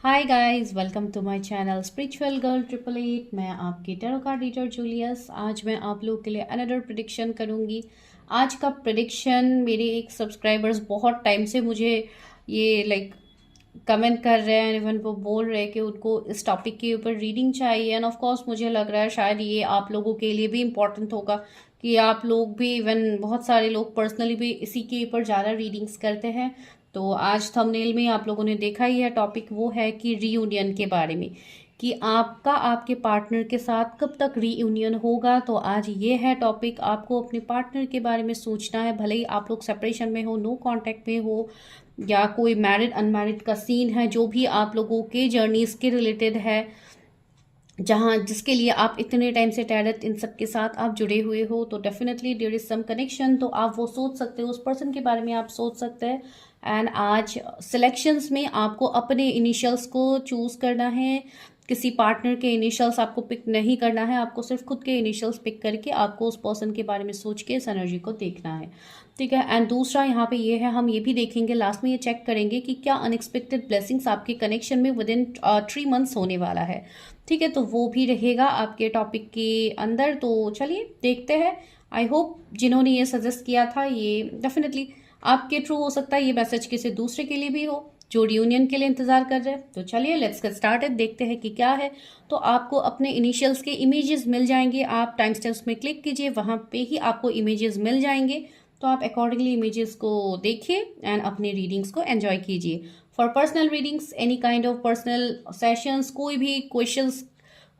Hi guys, welcome to my channel spiritual girl 888। मैं आपकी tarot card reader Julius. आज मैं आप लोगों के लिए अनदर प्रेडिक्शन करूंगी। आज का प्रेडिक्शन मेरे एक सब्सक्राइबर्स बहुत टाइम से मुझे ये कमेंट कर रहे हैं, इवन वो बोल रहे हैं कि उनको इस टॉपिक के ऊपर रीडिंग चाहिए। एंड ऑफ कोर्स मुझे लग रहा है शायद ये आप लोगों के लिए भी इम्पोर्टेंट होगा कि आप लोग भी, इवन बहुत सारे लोग पर्सनली भी इसी के ऊपर ज़्यादा रीडिंग्स करते हैं। तो आज थंबनेल में आप लोगों ने देखा ही है, टॉपिक वो है कि रीयूनियन के बारे में, कि आपका आपके पार्टनर के साथ कब तक रीयूनियन होगा। तो आज ये है टॉपिक। आपको अपने पार्टनर के बारे में सोचना है, भले ही आप लोग सेपरेशन में हो, नो कांटेक्ट में हो, या कोई मैरिड अनमैरिड का सीन है, जो भी आप लोगों के जर्नीज के रिलेटेड है, जहाँ जिसके लिए आप इतने टाइम से टैरत इन सब के साथ आप जुड़े हुए हो, तो definitely there is some connection. तो आप वो सोच सकते हो, उस पर्सन के बारे में आप सोच सकते हैं। एंड आज सिलेक्शंस में आपको अपने इनिशियल्स को चूज करना है। किसी पार्टनर के इनिशियल्स आपको पिक नहीं करना है, आपको सिर्फ खुद के इनिशियल्स पिक करके आपको उस पर्सन के बारे में सोच के इस एनर्जी को देखना है। ठीक है। एंड दूसरा यहाँ पे ये है, हम ये भी देखेंगे लास्ट में, ये चेक करेंगे कि क्या अनएक्सपेक्टेड ब्लेसिंग्स आपके कनेक्शन में विद इन 3 मंथ्स होने वाला है। ठीक है, तो वो भी रहेगा आपके टॉपिक के अंदर। तो चलिए देखते हैं। आई होप जिन्होंने ये सजेस्ट किया था, ये डेफिनेटली आपके थ्रू हो सकता है ये मैसेज किसी दूसरे के लिए भी हो जो रियूनियन के लिए इंतजार कर रहे हैं। तो चलिए लेट्स गेट स्टार्टेड, देखते हैं कि क्या है। तो आपको अपने इनिशियल्स के इमेजेस मिल जाएंगे। आप टाइम स्टैम्प्स में क्लिक कीजिए, वहां पे ही आपको इमेजेस मिल जाएंगे। तो आप अकॉर्डिंगली इमेजेस को देखिए एंड अपने रीडिंग्स को एंजॉय कीजिए। For personal readings, any kind of personal sessions, कोई भी क्वेश्चंस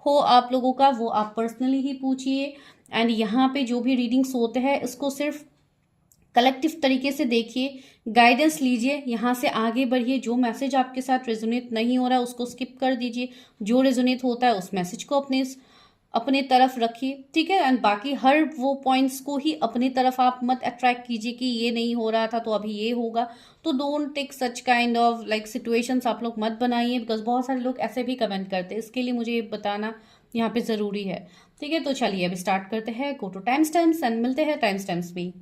हो आप लोगों का, वो आप पर्सनली ही पूछिए। एंड यहाँ पे जो भी रीडिंग्स होते हैं, इसको सिर्फ कलेक्टिव तरीके से देखिए, गाइडेंस लीजिए, यहाँ से आगे बढ़िए। जो मैसेज आपके साथ रेजोनेट नहीं हो रहा है उसको स्किप कर दीजिए, जो रेजोनेट होता है उस मैसेज को अपने तरफ रखिए। ठीक है। एंड बाकी हर वो पॉइंट्स को ही अपनी तरफ आप मत अट्रैक्ट कीजिए कि ये नहीं हो रहा था तो अभी ये होगा। तो don't take such kind of situations आप लोग मत बनाइए, बिकॉज बहुत सारे लोग ऐसे भी कमेंट करते हैं। इसके लिए मुझे ये बताना यहाँ पे ज़रूरी है। ठीक है, तो चलिए अभी स्टार्ट करते हैं। Go to time stamps and मिलते हैं टाइम स्टैम्प्स भी।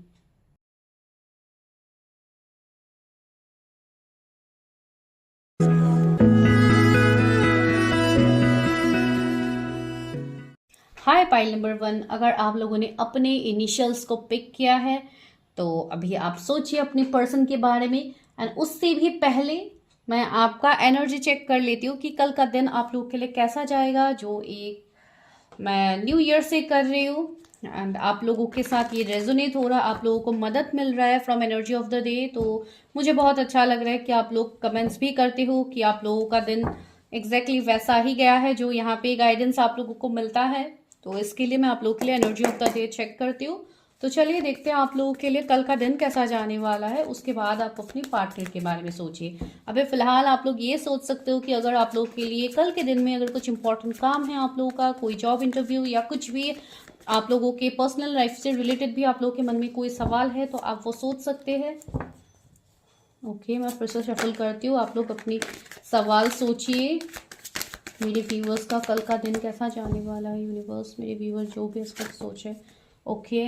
हाय पाइल नंबर 1, अगर आप लोगों ने अपने इनिशियल्स को पिक किया है तो अभी आप सोचिए अपने पर्सन के बारे में। एंड उससे भी पहले मैं आपका एनर्जी चेक कर लेती हूँ कि कल का दिन आप लोगों के लिए कैसा जाएगा, जो एक मैं न्यू ईयर से कर रही हूँ। एंड आप लोगों के साथ ये रेजोनेट हो रहा है, आप लोगों को मदद मिल रहा है from energy of the day. तो मुझे बहुत अच्छा लग रहा है कि आप लोग कमेंट्स भी करते हो कि आप लोगों का दिन एग्जैक्टली वैसा ही गया है जो यहाँ पे गाइडेंस आप लोगों को मिलता है। तो इसके लिए मैं आप लोगों के लिए energy of the day check करती हूँ। तो चलिए देखते हैं आप लोगों के लिए कल का दिन कैसा जाने वाला है। उसके बाद आप अपनी पार्टनर के बारे में सोचिए। अभी फिलहाल आप लोग ये सोच सकते हो कि अगर आप लोगों के लिए कल के दिन में अगर कुछ इंपॉर्टेंट काम है, आप लोगों का कोई जॉब इंटरव्यू या कुछ भी आप लोगों के पर्सनल लाइफ से रिलेटेड भी आप लोगों के मन में कोई सवाल है, तो आप वो सोच सकते हैं। ओके, मैं फिर से शफल करती हूँ। आप लोग अपनी सवाल सोचिए। मेरे व्यूवर्स का कल का दिन कैसा जाने वाला है, यूनिवर्स मेरे व्यूवर जो भी इस वक्त सोचे। ओके,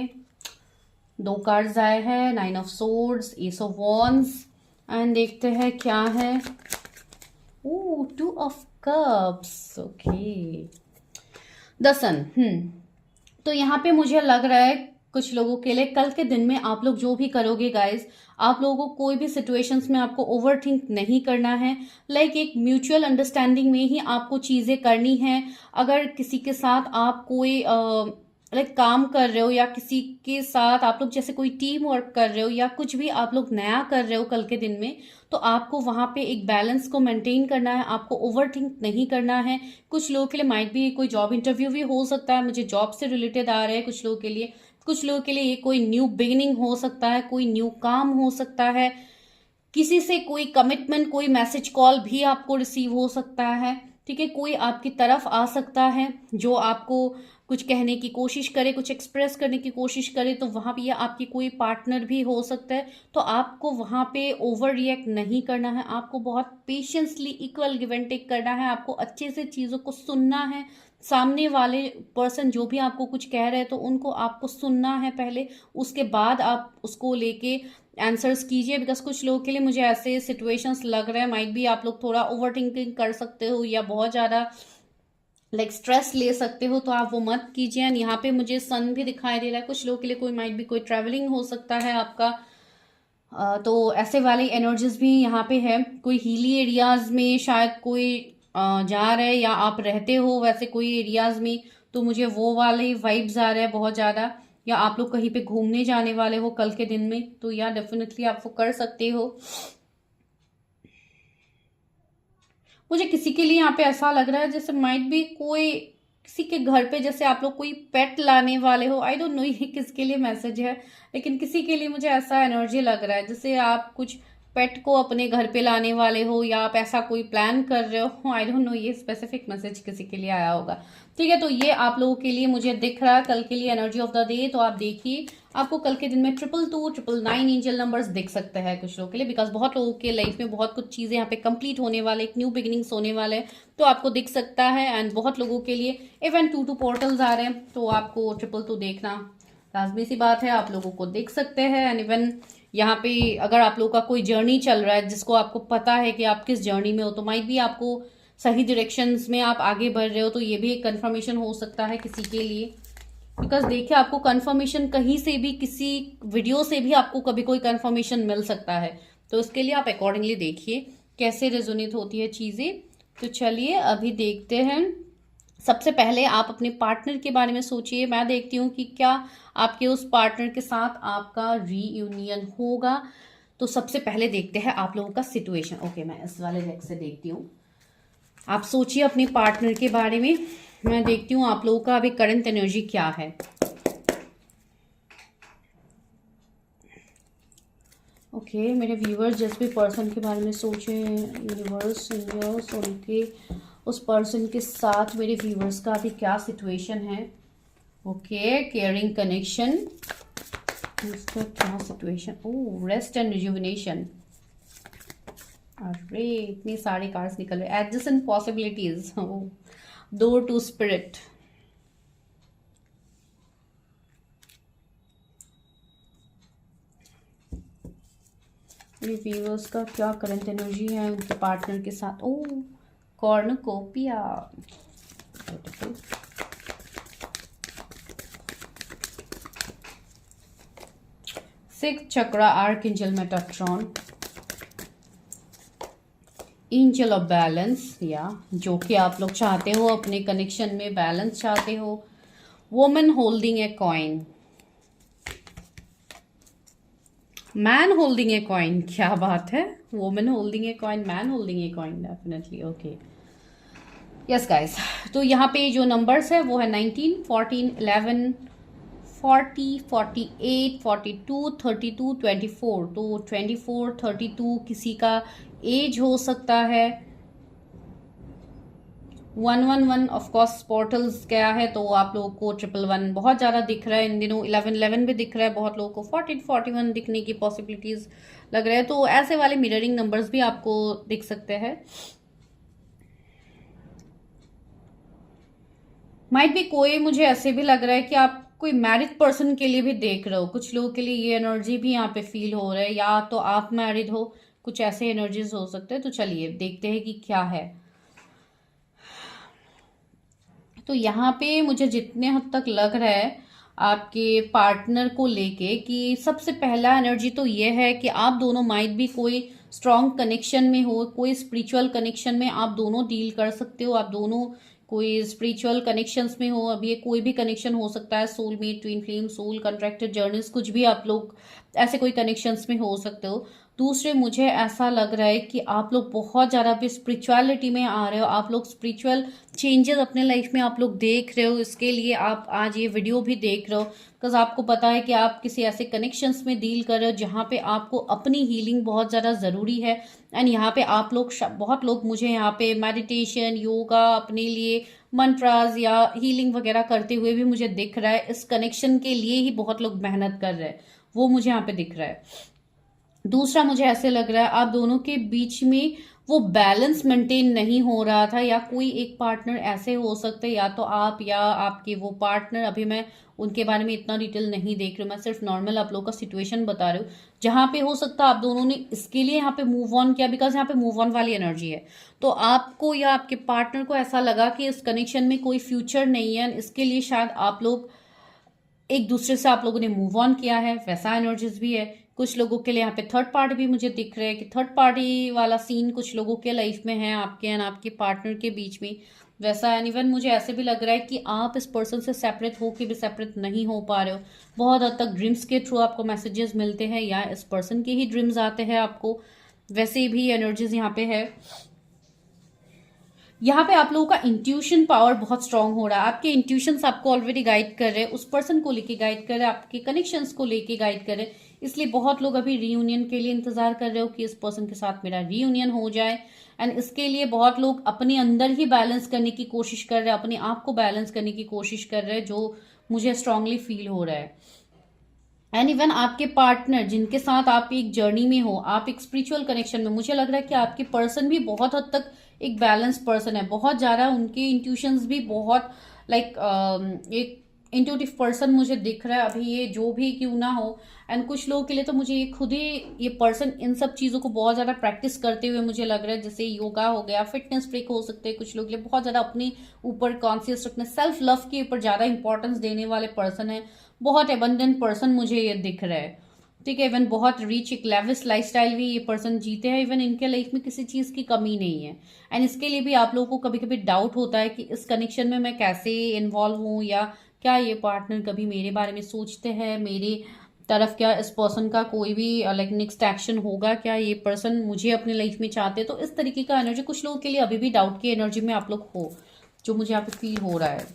2 कार्ड्स आए हैं, 9 of swords, S of wands. And देखते हैं क्या है। ओह, 2 ऑफ कप्स। ओके, द सन। तो यहाँ पे मुझे लग रहा है कुछ लोगों के लिए कल के दिन में आप लोग जो भी करोगे गाइस, आप लोगों को कोई भी सिचुएशंस में आपको ओवर थिंक नहीं करना है। एक म्यूचुअल अंडरस्टैंडिंग में ही आपको चीजें करनी है। अगर किसी के साथ आप कोई काम कर रहे हो, या किसी के साथ आप लोग जैसे कोई टीम वर्क कर रहे हो, या कुछ भी आप लोग नया कर रहे हो कल के दिन में, तो आपको वहां पे एक बैलेंस को मेंटेन करना है, आपको ओवर थिंक नहीं करना है। कुछ लोगों के लिए माइट भी कोई जॉब इंटरव्यू भी हो सकता है, मुझे जॉब से रिलेटेड आ रहा है कुछ लोगों के लिए। कुछ लोगों के लिए ये कोई न्यू बिगिनिंग हो सकता है, कोई न्यू काम हो सकता है, किसी से कोई कमिटमेंट, कोई मैसेज कॉल भी आपको रिसीव हो सकता है। ठीक है, कोई आपकी तरफ आ सकता है जो आपको कुछ कहने की कोशिश करे, कुछ एक्सप्रेस करने की कोशिश करे। तो वहां पे आपकी कोई पार्टनर भी हो सकता है। तो आपको वहां पे ओवर रिएक्ट नहीं करना है, आपको बहुत patiently equal give and take करना है, आपको अच्छे से चीजों को सुनना है, सामने वाले पर्सन जो भी आपको कुछ कह रहे हैं तो उनको आपको सुनना है पहले, उसके बाद आप उसको लेके आंसर्स कीजिए। बिकॉज कुछ लोगों के लिए मुझे ऐसे सिचुएशंस लग रहे हैं, माइट भी आप लोग थोड़ा ओवर थिंकिंग कर सकते हो या बहुत ज़्यादा लाइक स्ट्रेस ले सकते हो, तो आप वो मत कीजिए। एंड यहाँ पे मुझे सन भी दिखाई दे रहा है, कुछ लोगों के लिए कोई माइट भी कोई ट्रैवलिंग हो सकता है आपका। तो ऐसे वाली एनर्जीज भी यहाँ पे है। कोई हिली एरियाज में शायद कोई जा रहा है या आप रहते हो वैसे कोई एरियाज में, तो मुझे वो वाले वाइब्स आ रहे हैं बहुत ज़्यादा। या आप लोग कहीं पे घूमने जाने वाले हो कल के दिन में, तो या डेफिनेटली आप वो कर सकते हो। मुझे किसी के लिए यहाँ पे ऐसा लग रहा है जैसे माइट भी कोई किसी के घर पे जैसे आप लोग कोई पेट लाने वाले हो। आई डोंट नो ये किसके लिए मैसेज है, लेकिन किसी के लिए मुझे ऐसा एनर्जी लग रहा है जैसे आप कुछ पेट को अपने घर पे लाने वाले हो या आप ऐसा कोई प्लान कर रहे हो। आई डोंट नो ये स्पेसिफिक मैसेज किसी के लिए आया होगा। ठीक है, तो ये आप लोगों के लिए मुझे दिख रहा है कल के लिए एनर्जी ऑफ द डे। तो आप देखिए आपको कल के दिन में 222 999 एंजल नंबर्स दिख सकते हैं कुछ लोगों के लिए। बिकॉज बहुत लोगों के लाइफ में बहुत कुछ चीजें यहाँ पे कंप्लीट होने वाले, एक न्यू बिगिनिंग्स होने वाले, तो आपको दिख सकता है। एंड बहुत लोगों के लिए इवन 2 पोर्टल्स आ रहे हैं, तो आपको 222 देखना लाजमी सी बात है, आप लोगों को दिख सकते हैं। एंड इवन यहाँ पे अगर आप लोगों का कोई जर्नी चल रहा है जिसको आपको पता है कि आप किस जर्नी में हो, तो माइट भी आपको सही डायरेक्शंस में आप आगे बढ़ रहे हो, तो ये भी एक कंफर्मेशन हो सकता है किसी के लिए। बिकॉज देखिए आपको कंफर्मेशन कहीं से भी, किसी वीडियो से भी आपको कभी कोई कंफर्मेशन मिल सकता है, तो उसके लिए आप अकॉर्डिंगली देखिए कैसे रेजोनेट होती है चीजें। तो चलिए अभी देखते हैं। सबसे पहले आप अपने पार्टनर के बारे में सोचिए। मैं देखती हूँ कि क्या आपके उस पार्टनर के साथ आपका रीयूनियन होगा। तो सबसे पहले देखते हैं आप लोगों का सिचुएशन। ओके, मैं इस वाले डेक से देखती हूँ। आप सोचिए अपने पार्टनर के बारे में। मैं देखती हूँ आप लोगों का अभी करंट एनर्जी क्या है। ओके, मेरे व्यूअर्स जिस भी पर्सन के बारे में सोचे यूनिवर्स एंजल्स, उनके उस पर्सन के साथ मेरे व्यूअर्स का अभी क्या सिचुएशन है। ओके, केयरिंग कनेक्शन, उसका क्या situation. Oh, rest and rejuvenation. अरे इतनी सारी कार्ड्स निकल रहे। Adjacent possibilities, door to spirit. मेरे व्यूअर्स का क्या करंट एनर्जी है उनके पार्टनर के साथ। Oh, cornucopia. Six chakra, archangel Metatron, angel of balance, या जो कि आप लोग चाहते हो अपने कनेक्शन में बैलेंस चाहते हो। Woman holding a coin, man holding a coin. क्या बात है, woman holding a coin, man holding a coin, definitely. Okay, yes guys, तो यहाँ पे जो नंबर्स है वो है 19, 14, 11, 40, 48, 42, 32, 24। तो 24, 32 किसी का एज हो सकता है। 111 ऑफ कोर्स पोर्टल्स क्या है, तो आप लोगों को 111 बहुत ज़्यादा दिख रहा है इन दिनों। 1111 भी दिख रहा है बहुत लोगों को। 14, 41 दिखने की पॉसिबिलिटीज लग रहे हैं। तो ऐसे वाले मिररिंग नंबर्स भी आपको दिख सकते हैं। माइट भी कोई, मुझे ऐसे भी लग रहा है कि आप कोई मैरिड पर्सन के लिए भी देख रहे हो। कुछ लोगों के लिए ये एनर्जी भी यहाँ पे फील हो रहा है, या तो आप मैरिड हो, कुछ ऐसे एनर्जीज हो सकते हैं। तो चलिए देखते हैं कि क्या है। तो यहाँ पे मुझे जितने हद तक लग रहा है आपके पार्टनर को लेके कि सबसे पहला एनर्जी तो ये है कि आप दोनों माइट भी कोई स्ट्रॉन्ग कनेक्शन में हो, कोई स्पिरिचुअल कनेक्शन में आप दोनों डील कर सकते हो। आप दोनों कोई स्पिरिचुअल कनेक्शंस में हो। अब ये कोई भी कनेक्शन हो सकता है, soulmate, twin flame, soul contracted journeys, कुछ भी आप लोग ऐसे कोई कनेक्शंस में हो सकते हो। दूसरे, मुझे ऐसा लग रहा है कि आप लोग बहुत ज़्यादा भी स्पिरिचुअलिटी में आ रहे हो। आप लोग स्पिरिचुअल चेंजेस अपने लाइफ में आप लोग देख रहे हो, इसके लिए आप आज ये वीडियो भी देख रहे हो। बिकॉज आपको पता है कि आप किसी ऐसे कनेक्शंस में डील कर रहे हो जहाँ पे आपको अपनी हीलिंग बहुत ज़्यादा ज़रूरी है। एंड यहाँ पे आप लोग बहुत लोग मुझे यहाँ पे मेडिटेशन, योगा, अपने लिए मंत्रास या हीलिंग वगैरह करते हुए भी मुझे दिख रहा है। इस कनेक्शन के लिए ही बहुत लोग मेहनत कर रहे हैं, वो मुझे यहाँ पे दिख रहा है। दूसरा, मुझे ऐसे लग रहा है आप दोनों के बीच में वो बैलेंस मेंटेन नहीं हो रहा था, या कोई एक पार्टनर ऐसे हो सकते, या तो आप या आपके वो पार्टनर, अभी मैं उनके बारे में इतना डिटेल नहीं देख रही हूँ, मैं सिर्फ नॉर्मल आप लोगों का सिचुएशन बता रही हूँ, जहां पे हो सकता है आप दोनों ने इसके लिए यहाँ पे मूव ऑन किया, बिकॉज यहाँ पे मूव ऑन वाली एनर्जी है। तो आपको या आपके पार्टनर को ऐसा लगा कि इस कनेक्शन में कोई फ्यूचर नहीं है, इसके लिए शायद आप लोग एक दूसरे से आप लोगों ने मूव ऑन किया है, वैसा एनर्जीज भी है। कुछ लोगों के लिए यहाँ पे थर्ड पार्टी भी मुझे दिख रहा है कि थर्ड पार्टी वाला सीन कुछ लोगों के लाइफ में है, आपके एंड आपके पार्टनर के बीच में वैसा। एंड इवन मुझे ऐसे भी लग रहा है कि आप इस पर्सन से सेपरेट हो के भी सेपरेट नहीं हो पा रहे हो। बहुत हद तक ड्रीम्स के थ्रू आपको मैसेजेस मिलते हैं, या इस पर्सन के ही ड्रीम्स आते हैं आपको, वैसे भी एनर्जीज यहाँ पे है। यहाँ पे आप लोगों का इंट्यूशन पावर बहुत स्ट्रांग हो रहा है, आपके इंट्यूशंस आपको ऑलरेडी गाइड कर रहे हैं, उस पर्सन को लेके गाइड कर रहे हैं, आपके कनेक्शंस को लेके गाइड कर रहे हैं। इसलिए बहुत लोग अभी रीयूनियन के लिए इंतजार कर रहे हो कि इस पर्सन के साथ मेरा रीयूनियन हो जाए। एंड इसके लिए बहुत लोग अपने अंदर ही बैलेंस करने की कोशिश कर रहे हैं, अपने आप को बैलेंस करने की कोशिश कर रहे हैं, जो मुझे स्ट्रांगली फील हो रहा है। एंड इवन आपके पार्टनर जिनके साथ आप एक जर्नी में हो, आप एक स्पिरिचुअल कनेक्शन में, मुझे लग रहा है कि आपके पर्सन भी बहुत हद तक एक बैलेंस पर्सन है, बहुत ज्यादा उनके इंट्यूशंस भी बहुत एक इंट्यूटिव पर्सन मुझे दिख रहा है अभी, ये जो भी क्यों ना हो। एंड कुछ लोगों के लिए तो मुझे ये खुद ही ये पर्सन इन सब चीजों को बहुत ज्यादा प्रैक्टिस करते हुए मुझे लग रहा है, जैसे योगा हो गया, फिटनेस फ्रीक हो सकते हैं कुछ लोग के लिए, बहुत ज्यादा अपने ऊपर कॉन्शियस रखने, सेल्फ लव के ऊपर ज्यादा इंपॉर्टेंस देने वाले पर्सन है, बहुत एबंडेंट पर्सन मुझे ये दिख रहा है। ठीक है, इवन बहुत रिच एक लेविश लाइफस्टाइल भी ये पर्सन जीते हैं, इवन इनके लाइफ में किसी चीज की कमी नहीं है। एंड इसके लिए भी आप लोगों को कभी कभी डाउट होता है कि इस कनेक्शन में मैं कैसे इन्वॉल्व हूँ, या क्या ये पार्टनर कभी मेरे बारे में सोचते हैं, मेरे तरफ क्या इस पर्सन का कोई भी लाइक नेक्स्ट एक्शन होगा, क्या ये पर्सन मुझे अपने लाइफ में चाहते हैं। तो इस तरीके का एनर्जी कुछ लोगों के लिए अभी भी डाउट की एनर्जी में आप लोग हो, जो मुझे यहाँ पे फील हो रहा है।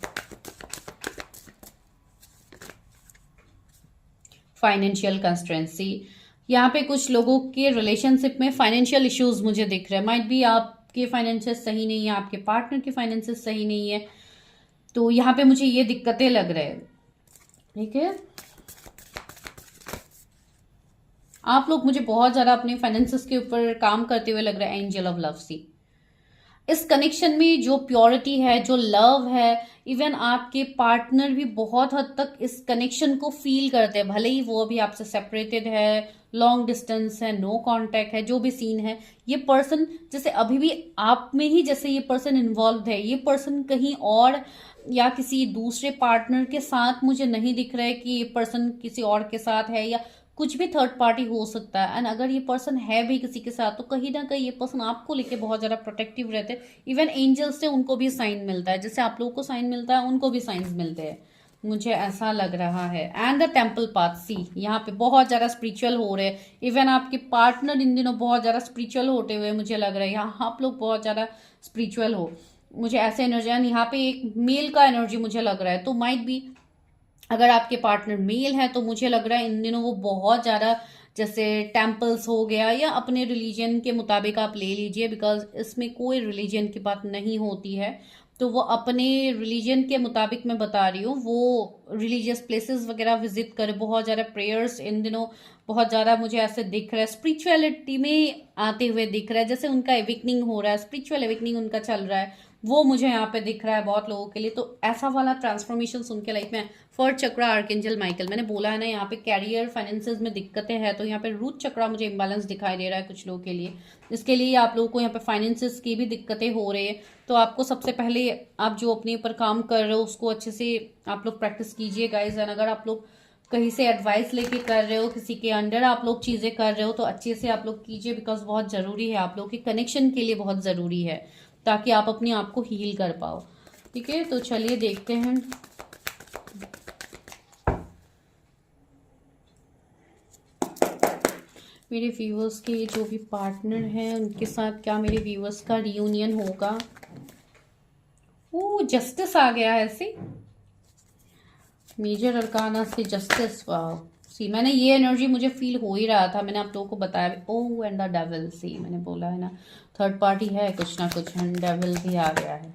फाइनेंशियल कंस्ट्रेंसी, यहाँ पे कुछ लोगों के रिलेशनशिप में फाइनेंशियल इश्यूज मुझे दिख रहे हैं, माइट भी आपके फाइनेंसेस सही नहीं है, आपके पार्टनर के फाइनेंसेस सही नहीं है, तो यहाँ पे मुझे ये दिक्कतें लग रहे हैं। ठीक है, आप लोग मुझे बहुत ज्यादा अपने फाइनेंसेस के ऊपर काम करते हुए लग रहा है। एंजल ऑफ लव सी, इस कनेक्शन में जो प्योरिटी है, जो लव है, इवन आपके पार्टनर भी बहुत हद तक इस कनेक्शन को फील करते हैं, भले ही वो अभी आपसे सेपरेटेड है, लॉन्ग डिस्टेंस है, नो कांटेक्ट है, जो भी सीन है, ये पर्सन जैसे अभी भी आप में ही जैसे ये पर्सन इन्वॉल्व है, ये पर्सन कहीं और या किसी दूसरे पार्टनर के साथ मुझे नहीं दिख रहा है कि ये पर्सन किसी और के साथ है, या कुछ भी थर्ड पार्टी हो सकता है। एंड अगर ये पर्सन है भी किसी के साथ, तो कहीं ना कहीं ये पर्सन आपको लेके बहुत ज्यादा प्रोटेक्टिव रहते हैं। इवन एंजल्स से उनको भी साइन मिलता है, जैसे आप लोगों को साइन मिलता है उनको भी साइंस मिलते हैं, मुझे ऐसा लग रहा है। एंड द टेम्पल पाथ सी, यहाँ पे बहुत ज्यादा स्पिरिचुअल हो रहे हैं, इवन आपके पार्टनर इन दिनों बहुत ज्यादा स्पिरिचुअल होते हुए मुझे लग रहा है, यहाँ आप लोग बहुत ज्यादा स्पिरिचुअल हो, मुझे ऐसे एनर्जी। यहाँ पे एक मेल का एनर्जी मुझे लग रहा है, तो माइट बी अगर आपके पार्टनर मेल है तो मुझे लग रहा है इन दिनों वो बहुत ज्यादा जैसे टेम्पल्स हो गया, या अपने रिलीजन के मुताबिक आप ले लीजिए, बिकॉज इसमें कोई रिलीजन की बात नहीं होती है, तो वो अपने रिलीजन के मुताबिक मैं बता रही हूँ, वो रिलीजियस प्लेसेस वगैरह विजिट करे, बहुत ज्यादा प्रेयर्स इन दिनों बहुत ज्यादा मुझे ऐसे दिख रहा है, स्पिरिचुअलिटी में आते हुए दिख रहा है, जैसे उनका एविकनिंग हो रहा है, स्पिरिचुअल एविकनिंग उनका चल रहा है, वो मुझे यहाँ पे दिख रहा है बहुत लोगों के लिए। तो ऐसा वाला ट्रांसफॉर्मेशन उनके लाइफ में। फर्स्ट चक्रा आर्कएंजल माइकल, मैंने बोला है ना यहाँ पे कैरियर फाइनेंसेस में दिक्कतें हैं, तो यहाँ पे रूट चक्रा मुझे इम्बैलेंस दिखाई दे रहा है कुछ लोगों के लिए। इसके लिए आप लोगों को यहाँ पे फाइनेंसेस की भी दिक्कतें हो रही है, तो आपको सबसे पहले आप जो अपने ऊपर काम कर रहे हो उसको अच्छे से आप लोग प्रैक्टिस कीजिए गाइज। एंड अगर आप लोग कहीं से एडवाइस लेके कर रहे हो, किसी के अंडर आप लोग चीजें कर रहे हो, तो अच्छे से आप लोग कीजिए, बिकॉज बहुत जरूरी है, आप लोग के कनेक्शन के लिए बहुत जरूरी है, ताकि आप अपने आप को हील कर पाओ। ठीक है, तो चलिए देखते हैं मेरे व्यूअर्स के जो भी पार्टनर हैं उनके साथ क्या मेरे व्यूअर्स का रियूनियन होगा। ओ जस्टिस आ गया है ऐसे, मेजर अरकाना से जस्टिस। वाह, सी मैंने ये एनर्जी मुझे फील हो ही रहा था, मैंने आप लोगों को बताया। ओ एंड द डेविल, सी मैंने बोला है ना थर्ड पार्टी है कुछ ना कुछ, एंड डेविल भी आ गया है,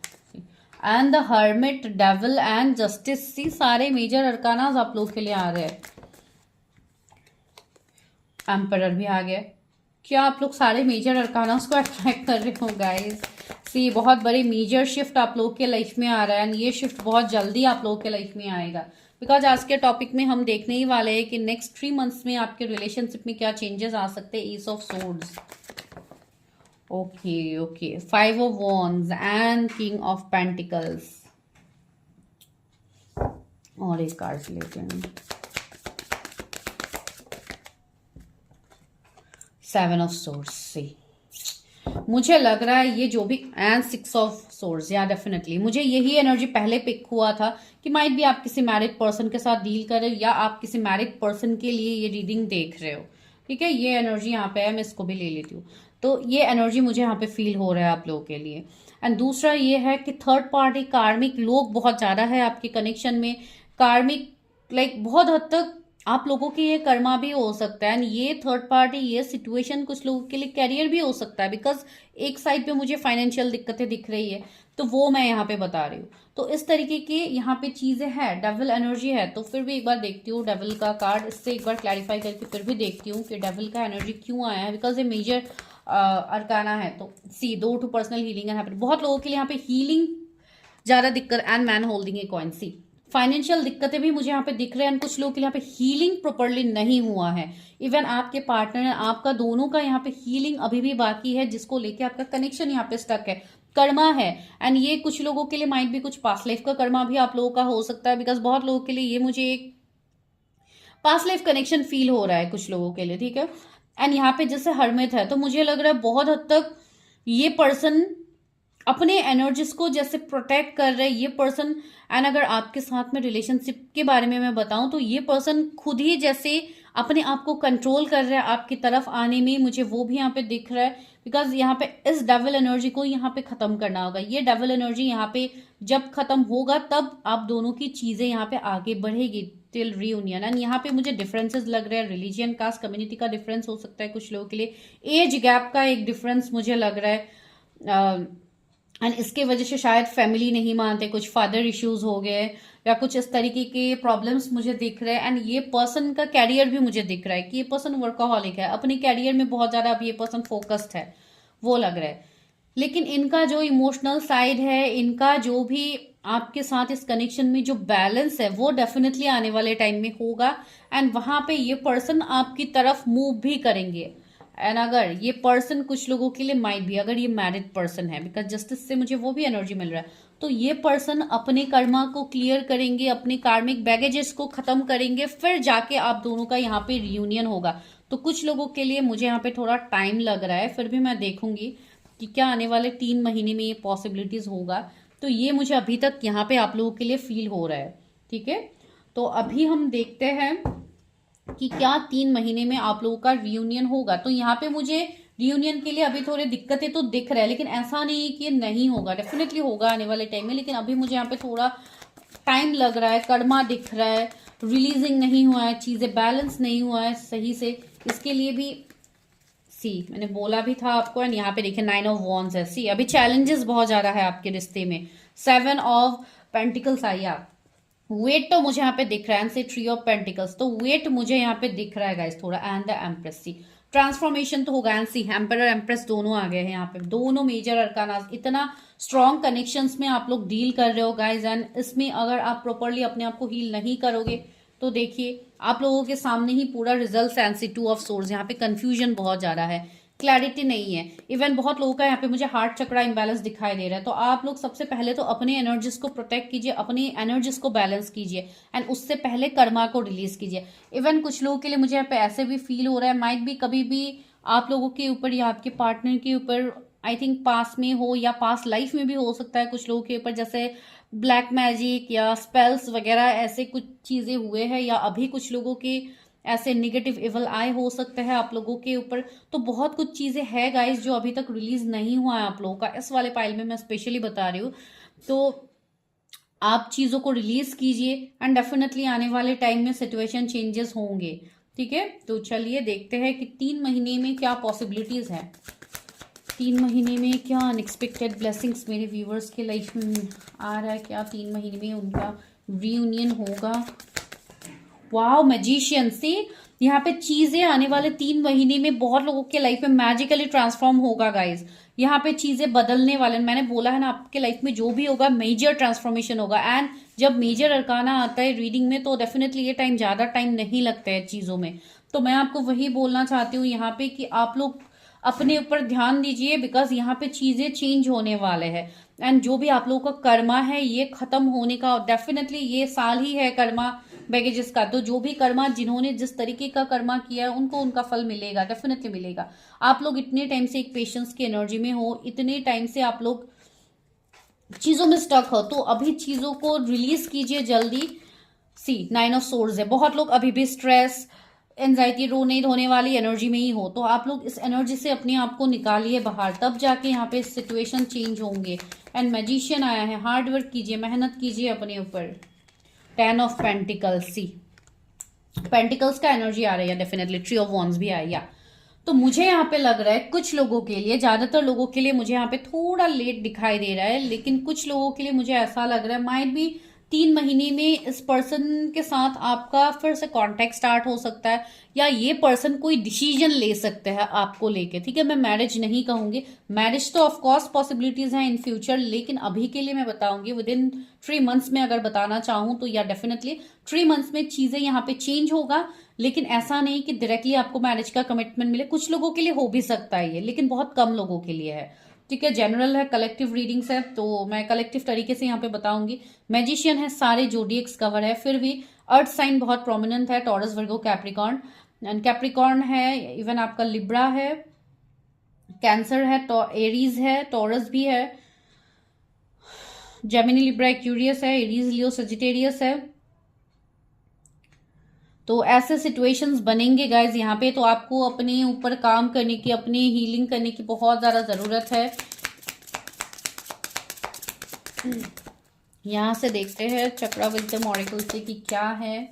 and the hermit, devil and justice, see सारे मेजर अरकानाज आप लोग के लिए आ रहे हैं। एम्परर भी आ गया, क्या आप लोग सारे मेजर अरकानास को अट्रैक्ट कर रहे हो गाइस? सी बहुत बड़ी मेजर शिफ्ट आप लोग के लाइफ में आ रहा है, एंड ये शिफ्ट बहुत जल्दी आप लोग के लाइफ में आएगा। बिकॉज आज के टॉपिक में हम देखने ही वाले हैं कि नेक्स्ट 3 मंथ्स में आपके रिलेशनशिप में क्या चेंजेस आ सकते हैं। Ace of swords, okay okay, 5 of wands and king of pentacles. और एक कार्ड लेते हैं, 7 ऑफ सोर्ड्स। सी मुझे लग रहा है ये जो भी, एंड 6 ऑफ सोर्ड्स, या डेफिनेटली मुझे यही एनर्जी पहले पिक हुआ था कि माइट भी आप किसी मैरिड पर्सन के साथ डील कर रहे हो, या आप किसी मैरिड पर्सन के लिए ये रीडिंग देख रहे हो। ठीक है, ये एनर्जी यहाँ पे है, मैं इसको भी ले लेती हूँ। तो ये एनर्जी मुझे यहाँ पे फील हो रहा है आप लोगों के लिए। एंड दूसरा ये है कि थर्ड पार्टी कार्मिक लोग बहुत ज्यादा है आपके कनेक्शन में। कार्मिक लाइक बहुत हद तक आप लोगों की ये कर्मा भी हो सकता है, एंड ये थर्ड पार्टी, ये सिचुएशन कुछ लोगों के लिए कैरियर भी हो सकता है। बिकॉज एक साइड पे मुझे फाइनेंशियल दिक्कतें दिख रही है, तो वो मैं यहाँ पे बता रही हूँ। तो इस तरीके की यहाँ पे चीजें हैं, डेविल एनर्जी है। तो फिर भी एक बार देखती हूँ डेविल का कार्ड, इससे एक बार क्लैरिफाई करके फिर भी देखती हूँ कि डेविल का एनर्जी क्यों आया है। बिकॉज ये मेजर अरकाना है। तो see 2 to personal healing and happiness. बहुत लोगों के लिए यहाँ पे हीलिंग ज्यादा दिक्कत, and man holding a coin. See financial दिक्कतें भी मुझे यहाँ पे दिख रहे हैं, कुछ लोग के यहाँ पे हीलिंग प्रॉपरली नहीं हुआ है। इवन आपके पार्टनर, आपका दोनों का यहाँ पे हीलिंग अभी भी बाकी है, जिसको लेके आपका कनेक्शन यहाँ पे स्टक है, कर्मा है। एंड ये कुछ लोगों के लिए माइट भी कुछ पास्ट लाइफ का कर्मा भी आप लोगों का हो सकता है। बिकॉज बहुत लोगों के लिए ये मुझे एक पास्ट लाइफ कनेक्शन फील हो रहा है कुछ लोगों के लिए। ठीक है, एंड यहाँ पे जैसे हरमित है, तो मुझे लग रहा है बहुत हद तक ये पर्सन अपने एनर्जीज को जैसे प्रोटेक्ट कर रहे हैं ये पर्सन। एंड अगर आपके साथ में रिलेशनशिप के बारे में मैं बताऊं, तो ये पर्सन खुद ही जैसे अपने आप को कंट्रोल कर रहा है आपकी तरफ आने में, मुझे वो भी यहाँ पे दिख रहा है। बिकॉज यहाँ पे इस डेविल एनर्जी को यहाँ पे खत्म करना होगा। ये डेविल एनर्जी यहाँ पे जब खत्म होगा, तब आप दोनों की चीजें यहाँ पे आगे बढ़ेगी टिल रीयूनियन। एंड यहाँ पे मुझे डिफरेंसेस लग रहे हैं, रिलीजियन, कास्ट, कम्युनिटी का डिफरेंस हो सकता है कुछ लोगों के लिए, एज गैप का एक डिफरेंस मुझे लग रहा है। एंड इसके वजह से शायद फैमिली नहीं मानते, कुछ फादर इश्यूज हो गए, या कुछ इस तरीके के प्रॉब्लम्स मुझे दिख रहे हैं। एंड ये पर्सन का कैरियर भी मुझे दिख रहा है कि ये पर्सन वर्कaholic है, अपने कैरियर में बहुत ज्यादा अब ये पर्सन फोकस्ड है, वो लग रहा है। लेकिन इनका जो इमोशनल साइड है, इनका जो भी आपके साथ इस कनेक्शन में जो बैलेंस है, वो डेफिनेटली आने वाले टाइम में होगा। एंड वहां पे ये पर्सन आपकी तरफ मूव भी करेंगे। एंड अगर ये पर्सन कुछ लोगों के लिए माइट भी, अगर ये मैरिड पर्सन है, बिकॉज जस्टिस से मुझे वो भी एनर्जी मिल रहा है, तो ये पर्सन अपने कर्मा को क्लियर करेंगे, अपने कार्मिक बैगेजेस को खत्म करेंगे, फिर जाके आप दोनों का यहाँ पे रियूनियन होगा। तो कुछ लोगों के लिए मुझे यहाँ पे थोड़ा टाइम लग रहा है, फिर भी मैं देखूंगी कि क्या आने वाले 3 महीने में ये पॉसिबिलिटीज होगा। तो ये मुझे अभी तक यहाँ पे आप लोगों के लिए फील हो रहा है। ठीक है, तो अभी हम देखते हैं कि क्या 3 महीने में आप लोगों का रियूनियन होगा। तो यहाँ पे मुझे रियूनियन के लिए अभी थोड़ी दिक्कतें तो दिख रहा है, लेकिन ऐसा नहीं कि नहीं होगा, डेफिनेटली होगा आने वाले टाइम में। लेकिन अभी मुझे यहाँ पे थोड़ा टाइम लग रहा है, कर्मा दिख रहा है, रिलीजिंग नहीं हुआ है, चीजें बैलेंस नहीं हुआ है सही से। इसके लिए भी सी मैंने बोला भी था आपको। एंड यहाँ पे देखिए 9 ऑफ वॉन्ड्स है। सी अभी चैलेंजेस बहुत ज्यादा है आपके रिश्ते में। 7 ऑफ पेंटिकल्स आई आप, वेट तो मुझे यहाँ पे दिख रहा है, से 3 ऑफ पेंटिकल्स, तो वेट मुझे यहाँ पे दिख रहा है गाइस थोड़ा। And the empress, see transformation तो होगा। एंड सी एम्पर और एम्प्रेस दोनों आ गए हैं यहाँ पे, दोनों मेजर अरकानास। इतना स्ट्रॉन्ग कनेक्शंस में आप लोग डील कर रहे हो गाइस, एंड इसमें अगर आप प्रॉपरली अपने आप को हील नहीं करोगे, तो देखिए आप लोगों के सामने ही पूरा result. And see 2 of swords, यहाँ पे कंफ्यूजन बहुत ज्यादा है, क्लैरिटी नहीं है। इवन बहुत लोगों का यहाँ पे मुझे हार्ट चक्रा इंबैलेंस दिखाई दे रहा है। तो आप लोग सबसे पहले तो अपने एनर्जीज को प्रोटेक्ट कीजिए, अपनी एनर्जीज को बैलेंस कीजिए, एंड उससे पहले कर्मा को रिलीज कीजिए। इवन कुछ लोगों के लिए मुझे यहाँ पे ऐसे भी फील हो रहा है, माइट भी कभी भी आप लोगों के ऊपर या आपके पार्टनर के ऊपर, आई थिंक पास में हो या पास लाइफ में भी हो सकता है कुछ लोगों के ऊपर, जैसे ब्लैक मैजिक या स्पेल्स वगैरह ऐसे कुछ चीजें हुए हैं, या अभी कुछ लोगों के ऐसे निगेटिव इवल आए हो सकते हैं आप लोगों के ऊपर। तो बहुत कुछ चीजें हैं गाइस जो अभी तक रिलीज नहीं हुआ है आप लोगों का, इस वाले पाइल में मैं स्पेशली बता रही हूँ। तो आप चीजों को रिलीज कीजिए, एंड डेफिनेटली आने वाले टाइम में सिचुएशन चेंजेस होंगे। ठीक है, तो चलिए देखते हैं कि 3 महीने में क्या पॉसिबिलिटीज है। 3 महीने में क्या अनएक्सपेक्टेड ब्लेसिंग्स मेरे व्यूवर्स के लाइफ में आ रहा है, क्या 3 महीने में उनका रियूनियन होगा। वाओ, मैजिशियन से यहाँ पे चीजें आने वाले 3 महीने में बहुत लोगों के लाइफ में मैजिकली ट्रांसफॉर्म होगा गाइज। यहाँ पे चीजें बदलने वाले, मैंने बोला है ना, आपके लाइफ में जो भी होगा मेजर ट्रांसफॉर्मेशन होगा। एंड जब मेजर अरकाना आता है रीडिंग में तो डेफिनेटली ये टाइम, ज्यादा टाइम नहीं लगता है चीजों में। तो मैं आपको वही बोलना चाहती हूँ यहाँ पे कि आप लोग अपने ऊपर ध्यान दीजिए, बिकॉज यहाँ पे चीजें चेंज होने वाले हैं। एंड जो भी आप लोगों का कर्मा है ये खत्म होने का, डेफिनेटली ये साल ही है कर्मा बैगेजेस का। तो जो भी कर्मा, जिन्होंने जिस तरीके का कर्मा किया है उनको उनका फल मिलेगा, डेफिनेटली मिलेगा। आप लोग इतने टाइम से एक पेशेंस की एनर्जी में हो, इतने टाइम से आप लोग चीजों में स्टक हो, तो अभी चीजों को रिलीज कीजिए जल्दी। सी 9 ऑफ सोर्स है, बहुत लोग अभी भी स्ट्रेस, एंजाइटी, रोने धोने वाली एनर्जी में ही हो, तो आप लोग इस एनर्जी से अपने आप को निकालिए बाहर, तब जाके यहाँ पे सिचुएशन चेंज होंगे। एंड मैजिशियन आया है, हार्ड वर्क कीजिए, मेहनत कीजिए अपने ऊपर। 10 ऑफ पेंटिकल्स, सी पेंटिकल्स का एनर्जी आ रही है डेफिनेटली। ट्री ऑफ वॉन्ड्स भी आई। तो मुझे यहाँ पे लग रहा है कुछ लोगों के लिए, ज्यादातर लोगों के लिए मुझे यहाँ पे थोड़ा लेट दिखाई दे रहा है, लेकिन कुछ लोगों के लिए मुझे ऐसा लग रहा है माइट भी 3 महीने में इस पर्सन के साथ आपका फिर से कांटेक्ट स्टार्ट हो सकता है, या ये पर्सन कोई डिसीजन ले सकते हैं आपको लेके। ठीक है, मैं मैरिज नहीं कहूंगी, मैरिज तो ऑफ कोर्स पॉसिबिलिटीज हैं इन फ्यूचर, लेकिन अभी के लिए मैं बताऊंगी विद इन 3 मंथ्स में अगर बताना चाहूं तो, या डेफिनेटली 3 मंथ्स में चीजें यहाँ पे चेंज होगा। लेकिन ऐसा नहीं कि डायरेक्टली आपको मैरिज का कमिटमेंट मिले, कुछ लोगों के लिए हो भी सकता है ये, लेकिन बहुत कम लोगों के लिए है। ठीक है, जनरल है, कलेक्टिव रीडिंग्स है, तो मैं कलेक्टिव तरीके से यहाँ पे बताऊंगी। मैजिशियन है, सारे जोडियक्स कवर है, फिर भी अर्थ साइन बहुत प्रोमिनेंट है, taurus, Virgo, Capricorn. And Capricorn है, इवन आपका लिब्रा है, कैंसर है, एरीज है, टॉरस भी है, जेमिनी, लिब्रा, एक्यूरियस है, एरीज, लियो, सजिटेरियस है। तो ऐसे सिचुएशंस बनेंगे गाइज यहाँ पे, तो आपको अपने ऊपर काम करने की, अपनी हीलिंग करने की बहुत ज्यादा जरूरत है। यहां से देखते हैं चक्रा विजडम ऑरेकल से कि क्या है।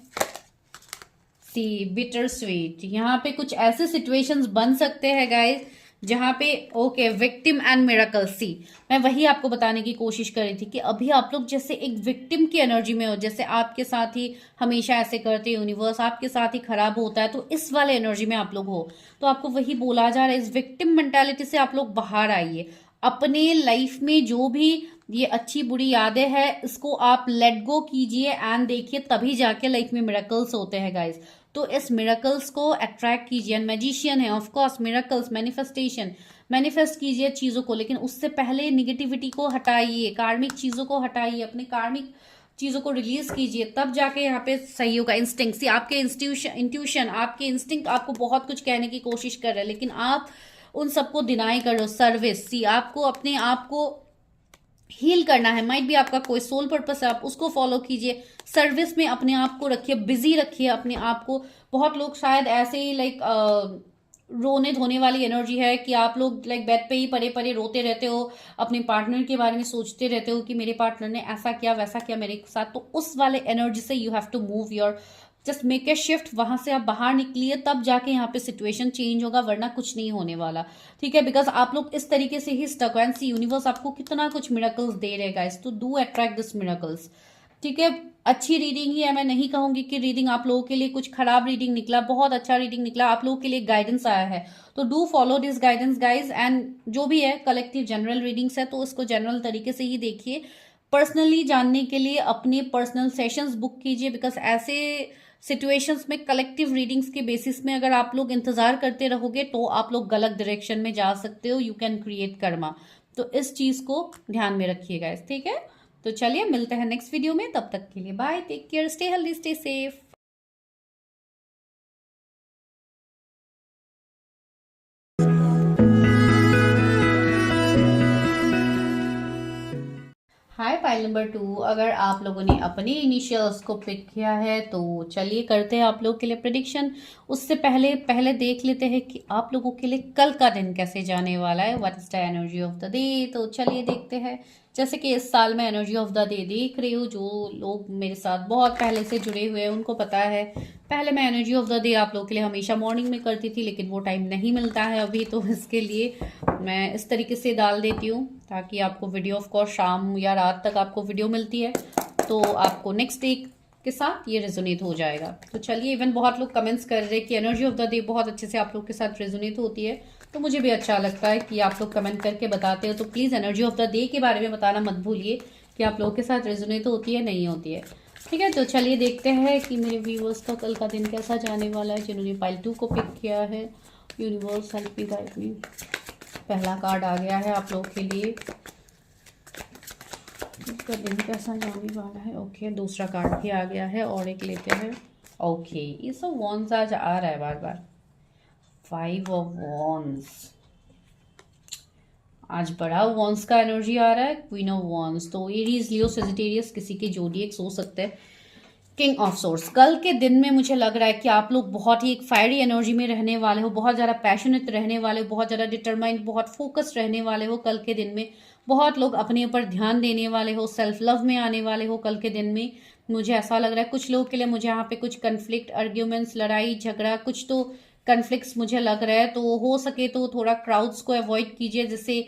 सी बिटर स्वीट, यहाँ पे कुछ ऐसे सिचुएशंस बन सकते हैं गाइज जहां पे ओके विक्टिम एंड मिरेकल। सी मैं वही आपको बताने की कोशिश कर रही थी कि अभी आप लोग जैसे एक विक्टिम की एनर्जी में हो, जैसे आपके साथ ही हमेशा ऐसे करते यूनिवर्स, आपके साथ ही खराब होता है, तो इस वाले एनर्जी में आप लोग हो। तो आपको वही बोला जा रहा है, इस विक्टिम मेंटालिटी से आप लोग बाहर आइए। अपने लाइफ में जो भी ये अच्छी बुरी यादें हैं, इसको आप लेट गो कीजिए एंड देखिए, तभी जाके लाइफ में मिरेकल्स होते हैं गाइज। तो इस मिरेकल्स को अट्रैक्ट कीजिए। मैजिशियन है, of course miracles, manifestation, manifest कीजिए चीजों को, लेकिन उससे पहले निगेटिविटी को हटाइए, कार्मिक चीजों को हटाइए, अपने कार्मिक चीजों को रिलीज कीजिए, तब जाके यहाँ पे सही होगा। इंस्टिंक्ट, सी आपके इंट्यूशन, आपके इंस्टिंक्ट आपको बहुत कुछ कहने की कोशिश कर रहे हैं, लेकिन आप उन सबको डिनाई कर रहे हो। सर्विस, सी आपको अपने आप को हील करना है, माइट भी आपका कोई सोल पर्पस है, आप उसको फॉलो कीजिए। सर्विस में अपने आप को रखिए, बिजी रखिए अपने आप को। बहुत लोग शायद ऐसे ही लाइक रोने धोने वाली एनर्जी है कि आप लोग लाइक बेड पे ही पड़े पड़े रोते रहते हो, अपने पार्टनर के बारे में सोचते रहते हो कि मेरे पार्टनर ने ऐसा किया वैसा किया मेरे साथ। तो उस वाले एनर्जी से you have to move your, just make a shift, वहां से आप बाहर निकलिए, तब जाके यहाँ पे सिचुएशन चेंज होगा, वरना कुछ नहीं होने वाला। ठीक है, बिकॉज आप लोग इस तरीके से ही स्टक हो एंड सी यूनिवर्स आपको कितना कुछ मिरेकल्स दे रहेगा इस, तो डू अट्रैक्ट दिस मिरेकल्स। ठीक है, अच्छी रीडिंग ही है, मैं नहीं कहूंगी कि रीडिंग आप लोगों के लिए कुछ खराब रीडिंग निकला, बहुत अच्छा रीडिंग निकला, आप लोगों के लिए गाइडेंस आया है। तो do follow this guidance guys. And जो भी है कलेक्टिव जनरल रीडिंग्स है, तो इसको जनरल तरीके से ही देखिए। पर्सनली जानने के लिए अपने पर्सनल सेशंस बुक कीजिए, बिकॉज ऐसे सिचुएशंस में कलेक्टिव रीडिंग्स के बेसिस में अगर आप लोग इंतजार करते रहोगे तो आप लोग गलत डायरेक्शन में जा सकते हो, यू कैन क्रिएट कर्मा। तो इस चीज को ध्यान में रखिएगा, ठीक है। तो चलिए मिलते हैं नेक्स्ट वीडियो में, तब तक के लिए bye, take care, stay healthy, stay safe. Hi pile number 2, अगर आप लोगों ने अपने इनिशियल्स को पिक किया है तो चलिए करते हैं आप लोगों के लिए प्रेडिक्शन। उससे पहले देख लेते हैं कि आप लोगों के लिए कल का दिन कैसे जाने वाला है, what is the energy of the day. तो चलिए देखते हैं। जैसे कि इस साल मैं एनर्जी ऑफ द डे देख रही हूँ, जो लोग मेरे साथ बहुत पहले से जुड़े हुए हैं उनको पता है। पहले मैं एनर्जी ऑफ द डे आप लोगों के लिए हमेशा मॉर्निंग में करती थी, लेकिन वो टाइम नहीं मिलता है अभी, तो इसके लिए मैं इस तरीके से डाल देती हूँ ताकि आपको वीडियो ऑफ कोर्स शाम या रात तक आपको वीडियो मिलती है, तो आपको नेक्स्ट डे के साथ ये रेजोनेट हो जाएगा। तो चलिए, इवन बहुत लोग कमेंट्स कर रहे हैं कि एनर्जी ऑफ द डे बहुत अच्छे से आप लोग के साथ रेजोनेट होती है, तो मुझे भी अच्छा लगता है कि आप लोग कमेंट करके बताते हो। तो please energy of the day के बारे में बताना मत भूलिए कि आप लोगों के साथ रेजोनेट होती है नहीं होती है। ठीक है, तो चलिए देखते हैं कि मेरे व्यूअर्स का कल का दिन कैसा जाने वाला है जिन्होंने पाइल 2 को पिक किया है। Universe help me guide me. पहला कार्ड आ गया है आप लोग के लिए, इसका दिन कैसा जाने वाला है। ओके, दूसरा कार्ड भी आ गया है और एक लेते हैं। ओके, ये सब वॉन्स आज आ रहा है बार बार। 5 ऑफ वॉन्स, आज बड़ा वॉन्स का एनर्जी आ रहा है। क्वीन ऑफ वॉन्स, तो एरीज, लियो, सेजिटेरियस, किसी के जोडिएक्स हो सकते हैं। किंग ऑफ सोर्स, कल के दिन में मुझे लग रहा है कि आप लोग बहुत ही एक फायरी एनर्जी में रहने वाले हो, बहुत ज़्यादा पैशनेट रहने वाले हो, बहुत ज़्यादा डिटरमाइंड, बहुत फोकस्ड रहने वाले हो कल के दिन में। बहुत लोग अपने ऊपर ध्यान देने वाले हो, सेल्फ लव में आने वाले हो कल के दिन में। मुझे ऐसा लग रहा है कुछ लोगों के लिए, मुझे यहाँ पे कुछ कन्फ्लिक्ट, आर्ग्यूमेंट्स, लड़ाई झगड़ा, कुछ तो कन्फ्लिक्ट्स मुझे लग रहा है। तो हो सके तो थोड़ा क्राउड्स को अवॉइड कीजिए। जैसे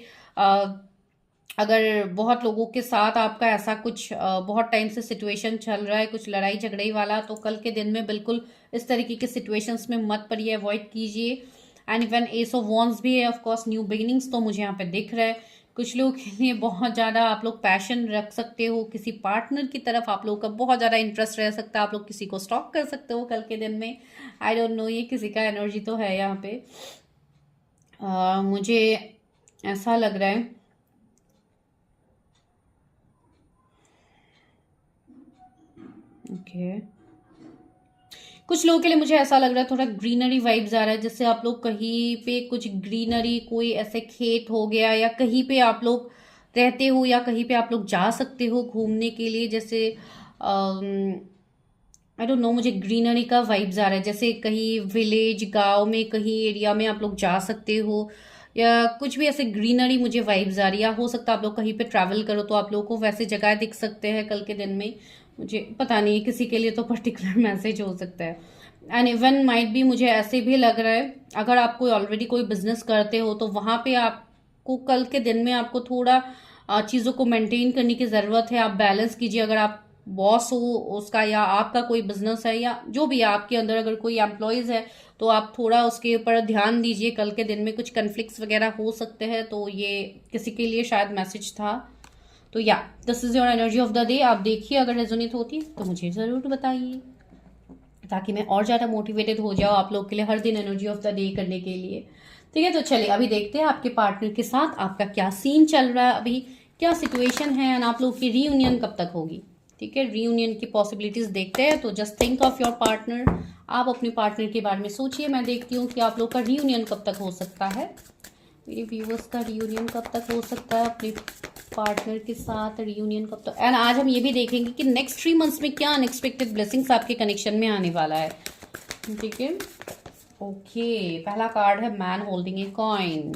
अगर बहुत लोगों के साथ आपका ऐसा कुछ बहुत टाइम से सिचुएशन चल रहा है, कुछ लड़ाई झगड़े वाला, तो कल के दिन में बिल्कुल इस तरीके के सिचुएशंस में मत पड़िए, अवॉइड कीजिए। And even S of wands भी है, ऑफ कोर्स न्यू बिगिनिंग्स तो मुझे यहाँ पे दिख रहा है। कुछ लोगों के लिए बहुत ज़्यादा आप लोग पैशन रख सकते हो, किसी पार्टनर की तरफ आप लोगों का बहुत ज़्यादा इंटरेस्ट रह सकता है, आप लोग किसी को स्टॉक कर सकते हो कल के दिन में। आई डोंट नो, ये किसी का एनर्जी तो है यहाँ पे। मुझे ऐसा लग रहा है ओके कुछ लोगों के लिए मुझे ऐसा लग रहा है थोड़ा ग्रीनरी वाइब्स आ रहा है। जैसे आप लोग कहीं पे कुछ ग्रीनरी, कोई ऐसे खेत हो गया या कहीं पे आप लोग रहते हो या कहीं पे आप लोग जा सकते हो घूमने के लिए। जैसे आई डोंट नो, मुझे ग्रीनरी का वाइब्स आ रहा है। जैसे कहीं विलेज, गांव में, कहीं एरिया में आप लोग जा सकते हो या कुछ भी ऐसे ग्रीनरी मुझे वाइब्स आ रही है। हो सकता है आप लोग कहीं पे ट्रैवल करो तो आप लोगों को वैसे जगह दिख सकते हैं कल के दिन में। मुझे पता नहीं, किसी के लिए तो पर्टिकुलर मैसेज हो सकता है। एंड इवन माइट भी मुझे ऐसे भी लग रहा है, अगर आप कोई ऑलरेडी कोई बिजनेस करते हो तो वहाँ पे आपको कल के दिन में आपको थोड़ा चीज़ों को मेंटेन करने की ज़रूरत है। आप बैलेंस कीजिए। अगर आप बॉस हो उसका या आपका कोई बिजनेस है या जो भी है आपके अंदर, अगर कोई एम्प्लॉयज़ है तो आप थोड़ा उसके ऊपर ध्यान दीजिए। कल के दिन में कुछ कन्फ्लिक्ट्स वगैरह हो सकते हैं, तो ये किसी के लिए शायद मैसेज था। तो या this is your energy of the day. आप देखिए, अगर रेजोनेट होती है तो मुझे ज़रूर बताइए ताकि मैं और ज़्यादा मोटिवेटेड हो जाऊँ आप लोग के लिए हर दिन एनर्जी ऑफ द डे करने के लिए। ठीक है, तो चलिए अभी देखते हैं आपके पार्टनर के साथ आपका क्या सीन चल रहा है, अभी क्या सिचुएशन है एंड आप लोग की रीयूनियन कब तक होगी। ठीक है, रीयूनियन की पॉसिबिलिटीज देखते हैं। तो just think of your partner, आप अपने पार्टनर के बारे में सोचिए। मैं देखती हूँ कि आप लोग का रीयूनियन कब तक हो सकता है। मेरे व्यूअर्स का रीयूनियन कब तक हो सकता है अपने पार्टनर के साथ, रीयूनियन कब तक। एंड आज हम ये भी देखेंगे कि नेक्स्ट 3 मंथ्स में क्या अनएक्सपेक्टेड ब्लेसिंग्स आपके कनेक्शन में आने वाला है। ठीक है, ओके, पहला कार्ड है मैन होल्डिंग ए कॉइन।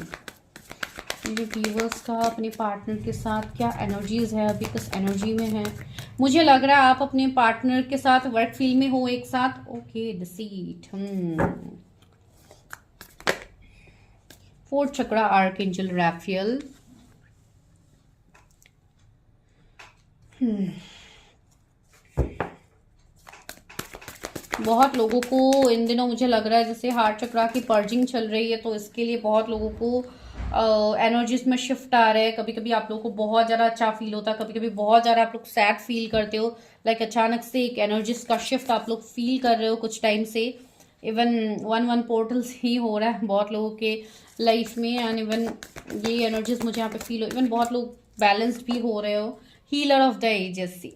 मेरे व्यूअर्स का अपने पार्टनर के साथ क्या एनर्जीज है, अभी किस एनर्जी में है। मुझे लग रहा है आप अपने पार्टनर के साथ वर्क फील्ड में हो एक साथ। Okay, deceit. फोर्थ चक्रा, आर्कएंजल राफेल। बहुत लोगों को इन दिनों मुझे लग रहा है जैसे हार्ट चक्रा की पर्जिंग चल रही है, तो इसके लिए बहुत लोगों को एनर्जीज में शिफ्ट आ रहे हैं। कभी कभी आप लोगों को बहुत ज़्यादा अच्छा फील होता है, कभी कभी बहुत ज़्यादा आप लोग सैड फील करते हो। लाइक अचानक से एक एनर्जीज का शिफ्ट आप लोग फील कर रहे हो कुछ टाइम से। इवन 1-1 पोर्टल्स ही हो रहा है बहुत लोगों के लाइफ में। एंड इवन ये एनर्जीज मुझे यहाँ पे फील हो, इवन बहुत लोग बैलेंस्ड भी हो रहे हो। हीलर ऑफ द एजेस सी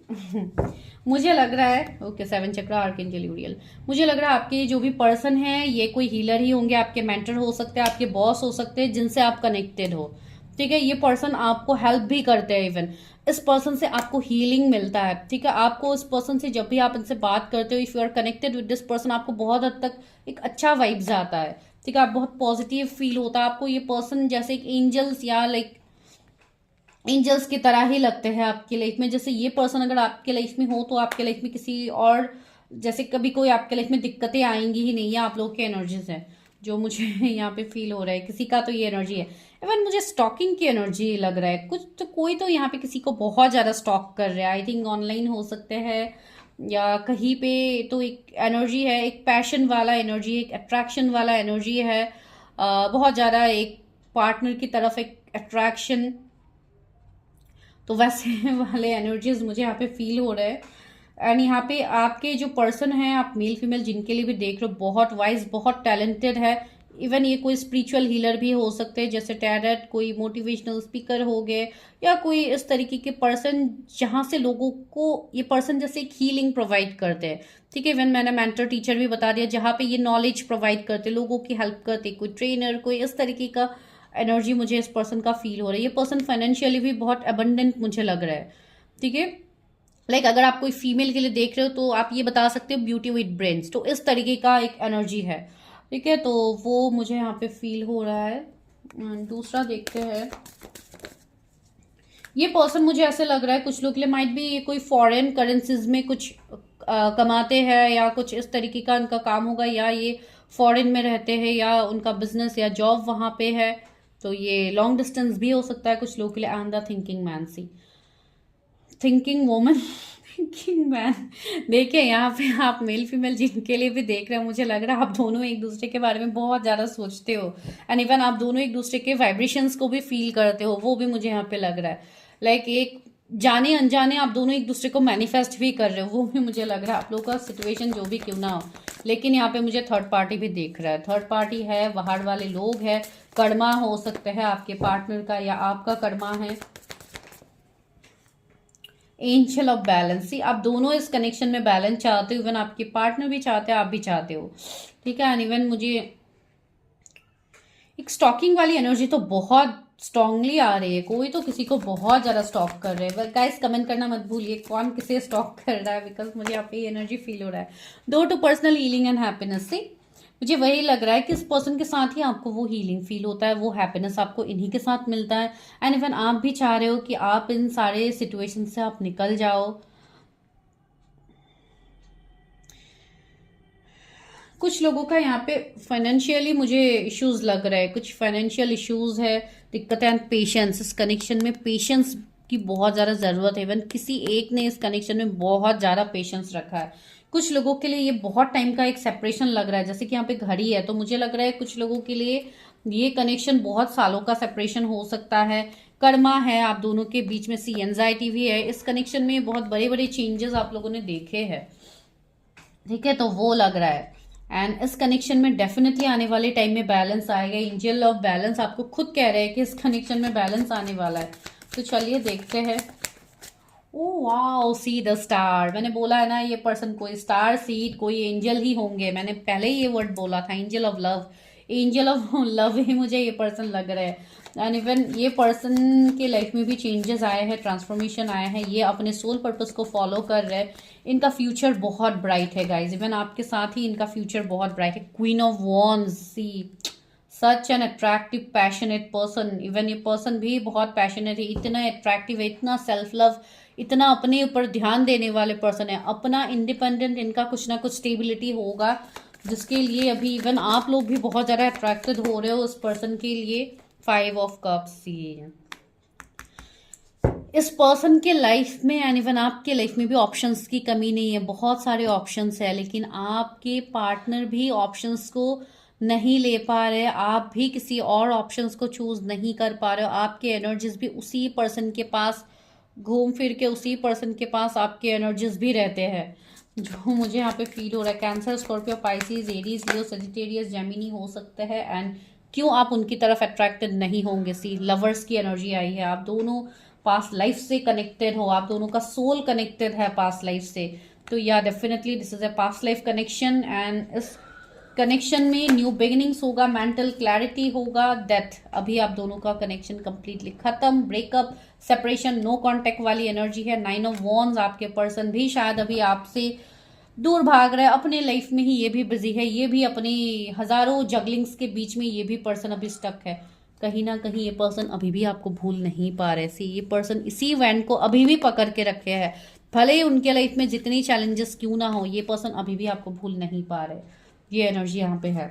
मुझे लग रहा है। ओके, 7 चक्रा, आर्कएंजल यूरियल। मुझे लग रहा है आपके जो भी पर्सन है ये कोई हीलर ही होंगे, आपके मेंटर हो सकते हैं, आपके बॉस हो सकते हैं जिनसे आप कनेक्टेड हो। ठीक है, ये पर्सन आपको हेल्प भी करते हैं। इवन इस पर्सन से आपको हीलिंग मिलता है। ठीक है, आपको इस पर्सन से जब भी आप इनसे बात करते हो, if you are connected with this person, आपको बहुत हद तक एक अच्छा वाइब्स आता है। ठीक है, आप बहुत पॉजिटिव फील होता है आपको। ये पर्सन जैसे एक एंजल्स या लाइक एंजल्स की तरह ही लगते हैं आपकी लाइफ में। जैसे ये पर्सन अगर आपके लाइफ में हो तो आपके लाइफ में किसी और जैसे कभी कोई आपके लाइफ में दिक्कतें आएंगी ही नहीं। ये आप लोग के एनर्जीज है जो मुझे यहाँ पे फील हो रहा है। किसी का तो ये एनर्जी है। इवन मुझे स्टॉकिंग की एनर्जी लग रहा है कुछ, तो कोई तो यहाँ पे किसी को बहुत ज़्यादा स्टॉक कर रहा है। आई थिंक ऑनलाइन हो सकते हैं, या कहीं पे तो एक एनर्जी है, एक पैशन वाला एनर्जी, एक अट्रैक्शन वाला एनर्जी है, बहुत ज़्यादा एक पार्टनर की तरफ एक अट्रैक्शन, तो वैसे वाले एनर्जीज मुझे यहाँ पे फील हो रहे हैं। एंड यहाँ पे आपके जो पर्सन है, आप मेल फीमेल जिनके लिए भी देख रहे हो, बहुत वाइज, बहुत टैलेंटेड है। इवन ये कोई स्पिरिचुअल हीलर भी हो सकते हैं, जैसे टैरेट, कोई मोटिवेशनल स्पीकर हो गए, या कोई इस तरीके के पर्सन जहाँ से लोगों को ये पर्सन जैसे एक हीलिंग प्रोवाइड करते हैं। ठीक है, इवन मैंने मेंटर टीचर भी बता दिया, जहाँ पे ये नॉलेज प्रोवाइड करते, लोगों की हेल्प करते, कोई ट्रेनर, कोई इस तरीके का एनर्जी मुझे इस पर्सन का फील हो रहा है। ये पर्सन फाइनेंशियली भी बहुत अबंडेंट मुझे लग रहा है। ठीक है, लाइक अगर आप कोई फीमेल के लिए देख रहे हो तो आप ये बता सकते हो ब्यूटी विद ब्रेन्स, तो इस तरीके का एक एनर्जी है। ठीक है, तो वो मुझे यहाँ पे फील हो रहा है। दूसरा देखते हैं, ये पर्सन मुझे ऐसे लग रहा है कुछ लोग के लिए माइट भी ये कोई फॉरेन करेंसीज में कुछ कमाते हैं, या कुछ इस तरीके का उनका काम होगा, या ये फॉरेन में रहते हैं, या उनका बिजनेस या जॉब वहां पे है। तो ये लॉन्ग डिस्टेंस भी हो सकता है कुछ लोगों के लिए। And the thinking man, see thinking woman, thinking man. देखिए यहाँ पे आप मेल फीमेल जिनके लिए भी देख रहे हो, मुझे लग रहा है आप दोनों एक दूसरे के बारे में बहुत ज्यादा सोचते हो, एंड इवन आप दोनों एक दूसरे के वाइब्रेशंस को भी फील करते हो, वो भी मुझे यहाँ पे लग रहा है। लाइक एक जाने अनजाने आप दोनों एक दूसरे को मैनिफेस्ट भी कर रहे हो, वो भी मुझे लग रहा है। आप लोगों का सिचुएशन जो भी क्यों ना हो, लेकिन यहाँ पे मुझे थर्ड पार्टी भी देख रहा है। थर्ड पार्टी है, बाहर वाले लोग है, कर्मा हो सकते हैं आपके पार्टनर का, या आपका कर्मा है। एंजल ऑफ बैलेंस, सी आप दोनों इस कनेक्शन में बैलेंस चाहते हो, इवन आपके पार्टनर भी चाहते हैं, आप भी चाहते हो। ठीक है, एंड इवन मुझे एक स्टॉकिंग वाली एनर्जी तो बहुत स्ट्रांगली आ रही है। कोई तो किसी को बहुत ज्यादा स्टॉक कर रहे हैं। गाइस कमेंट करना मत भूलिए कौन किसे स्टॉक कर रहा है, बिकॉज मुझे यहाँ पे एनर्जी फील हो रहा है। Do to personal healing and happiness, से मुझे वही लग रहा है कि इस पर्सन के साथ ही आपको वो हीलिंग फील होता है, वो हैप्पीनेस आपको इन्हीं के साथ मिलता है। एंड इवन आप भी चाह रहे हो कि आप इन सारे सिचुएशन से आप निकल जाओ। कुछ लोगों का यहाँ पे फाइनेंशियली मुझे इश्यूज लग रहा है, कुछ फाइनेंशियल इश्यूज है, दिक्कतें एंड पेशेंस। इस कनेक्शन में पेशेंस की बहुत ज़्यादा ज़रूरत है। इवन किसी एक ने इस कनेक्शन में बहुत ज़्यादा पेशेंस रखा है। कुछ लोगों के लिए ये बहुत टाइम का एक सेपरेशन लग रहा है, जैसे कि यहाँ पे घड़ी है, तो मुझे लग रहा है कुछ लोगों के लिए ये कनेक्शन बहुत सालों का सेपरेशन हो सकता है। कर्मा है आप दोनों के बीच में, सी एंजाइटी भी है। इस कनेक्शन में बहुत बड़े बड़े चेंजेस आप लोगों ने देखे हैं। ठीक है, तो वो लग रहा है। एंड इस कनेक्शन में डेफिनेटली आने वाले टाइम में बैलेंस आएगा। एंजल ऑफ बैलेंस आपको खुद कह रहे हैं कि इस कनेक्शन में बैलेंस आने वाला है। तो चलिए देखते हैं। Oh wow, see the star. मैंने बोला है ना, ये पर्सन कोई स्टार सीड, कोई एंजल ही होंगे। मैंने पहले ही ये वर्ड बोला था, angel of love. Angel of love ही मुझे ये पर्सन लग रहा है। एंड इवन ये पर्सन के लाइफ में भी चेंजेस आए हैं, ट्रांसफॉर्मेशन आया है। ये अपने सोल पर्पस को फॉलो कर रहे हैं। इनका फ्यूचर बहुत ब्राइट है गाइज। इवन आपके साथ ही इनका फ्यूचर बहुत ब्राइट है। Queen of wands, see such an attractive passionate person. Even ये पर्सन भी बहुत पैशनेट है, इतना अट्रैक्टिव है, इतना सेल्फ लव, इतना अपने ऊपर ध्यान देने वाले पर्सन है, अपना इंडिपेंडेंट। इनका कुछ ना कुछ स्टेबिलिटी होगा, जिसके लिए अभी इवन आप लोग भी बहुत ज्यादा अट्रैक्टेड हो रहे हो उस पर्सन के लिए। 5 ऑफ कप्स, ये इस पर्सन के लाइफ में एंड इवन आपके लाइफ में भी ऑप्शंस की कमी नहीं है, बहुत सारे ऑप्शंस है, लेकिन आपके पार्टनर भी ऑप्शंस को नहीं ले पा रहे। आप भी किसी और ऑप्शंस को चूज नहीं कर पा रहे हो। आपके एनर्जीज भी उसी पर्सन के पास घूम फिर के, उसी पर्सन के पास आपके एनर्जीज भी रहते हैं, जो मुझे यहाँ पे फील हो रहा है। कैंसर, स्कॉर्पियो, पाइसिस, एरीज, लियो, सेजिटेरियस, जेमिनी हो सकते हैं। एंड क्यों आप उनकी तरफ अट्रैक्टेड नहीं होंगे, सी लवर्स की एनर्जी आई है। आप दोनों पास्ट लाइफ से कनेक्टेड हो, आप दोनों का सोल कनेक्टेड है पास्ट लाइफ से। तो या definitely this is a past life connection. And इस कनेक्शन में न्यू बिगिनिंग्स होगा, मेंटल क्लैरिटी होगा, डेथ। अभी आप दोनों का कनेक्शन कंप्लीटली खत्म, ब्रेकअप, सेपरेशन, नो कांटेक्ट वाली एनर्जी है। 9 ऑफ वॉन्ड्स, आपके पर्सन भी शायद अभी आपसे दूर भाग रहा है, अपने लाइफ में ही ये भी बिजी है, ये भी अपनी हजारों जगलिंग्स के बीच में ये भी पर्सन अभी स्टक है। कहीं ना कहीं ये पर्सन अभी भी आपको भूल नहीं पा रहे। सी ये पर्सन इसी इवेंट को अभी भी पकड़ के रखे है, भले ही उनके लाइफ में जितनी चैलेंजेस क्यों ना हो, ये पर्सन अभी भी आपको भूल नहीं पा रहे। ये एनर्जी यहाँ पे है।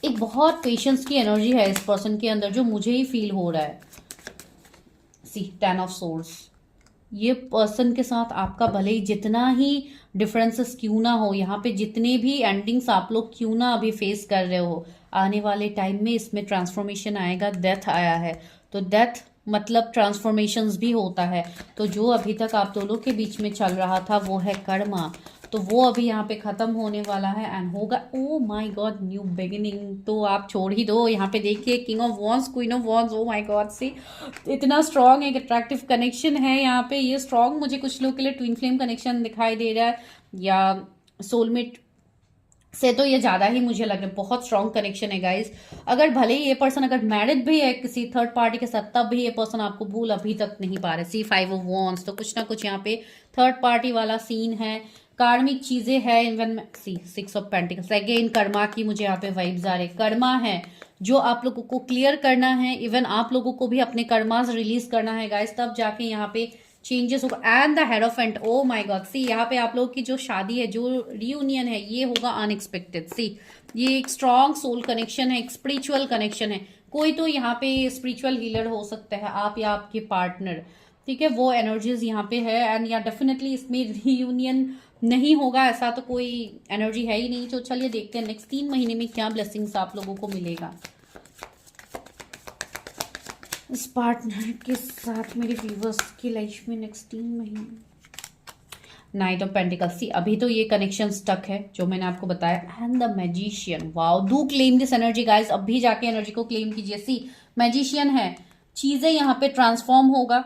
एक बहुत पेशेंस की एनर्जी है इस पर्सन के अंदर, जो मुझे ही फील हो रहा है। सी 10 ऑफ सोर्ड्स, ये पर्सन के साथ आपका भले ही जितना ही डिफरेंसेस क्यों ना हो, यहाँ पे जितने भी एंडिंग्स आप लोग क्यों ना अभी फेस कर रहे हो, आने वाले टाइम में इसमें ट्रांसफॉर्मेशन आएगा। डेथ आया है तो डेथ मतलब ट्रांसफॉर्मेशंस भी होता है। तो जो अभी तक आप दोनों के बीच में चल रहा था वो है कर्मा, तो वो अभी यहाँ पे खत्म होने वाला है एंड होगा। Oh my god, new beginning तो आप छोड़ ही दो। यहाँ पे देखिए king of wands, queen of wands, oh my god see इतना स्ट्रांग एक अट्रैक्टिव कनेक्शन है यहाँ पे। ये स्ट्रांग मुझे कुछ लोग के लिए ट्विन फ्लेम कनेक्शन दिखाई दे रहा है, या सोलमेट से तो ये ज्यादा ही मुझे लग रहा है बहुत स्ट्रांग कनेक्शन है गाइस। अगर भले ही ये पर्सन अगर मैरिड भी है किसी थर्ड पार्टी के साथ, तब भी ये पर्सन आपको भूल अभी तक नहीं पा रहे। सी 5 ऑफ वॉन्ड्स, तो कुछ ना कुछ यहाँ पे थर्ड पार्टी वाला सीन है, कार्मिक चीजें हैं। Even see 6 of pentacles, again karma की मुझे यहाँ पे वाइब्स आ रहे। कर्मा है जो आप लोगों को क्लियर करना है, इवन आप लोगों को भी अपने कर्मास रिलीज करना है गाइस, तब जाके यहाँ पे चेंजेस होगा। And the hierophant, oh my god see यहाँ पे आप लोगों की जो शादी है, जो रियूनियन है, ये होगा अनएक्सपेक्टेड। सी ये एक स्ट्रॉन्ग सोल कनेक्शन है, एक स्पिरिचुअल कनेक्शन है। कोई तो यहाँ पे स्पिरिचुअल हीलर हो सकता है, आप या आपके पार्टनर, ठीक है, वो एनर्जीज यहाँ पे है। एंड या डेफिनेटली इसमें रियूनियन नहीं होगा, ऐसा तो कोई एनर्जी है ही नहीं। तो चलिए देखते हैं नेक्स्ट 3 महीने में क्या ब्लेसिंग्स आप लोगों को मिलेगा इस पार्टनर के साथ मेरे व्यूवर्स की लाइफ में नेक्स्ट 3 महीने। नाइट ऑफ पेंटिकल्स, सी अभी तो ये कनेक्शन स्टक है जो मैंने आपको बताया। And the magician, wow, do claim this energy guys, अभी जाके एनर्जी को क्लेम कीजिए। सी मैजिशियन है, चीजें यहाँ पे ट्रांसफॉर्म होगा।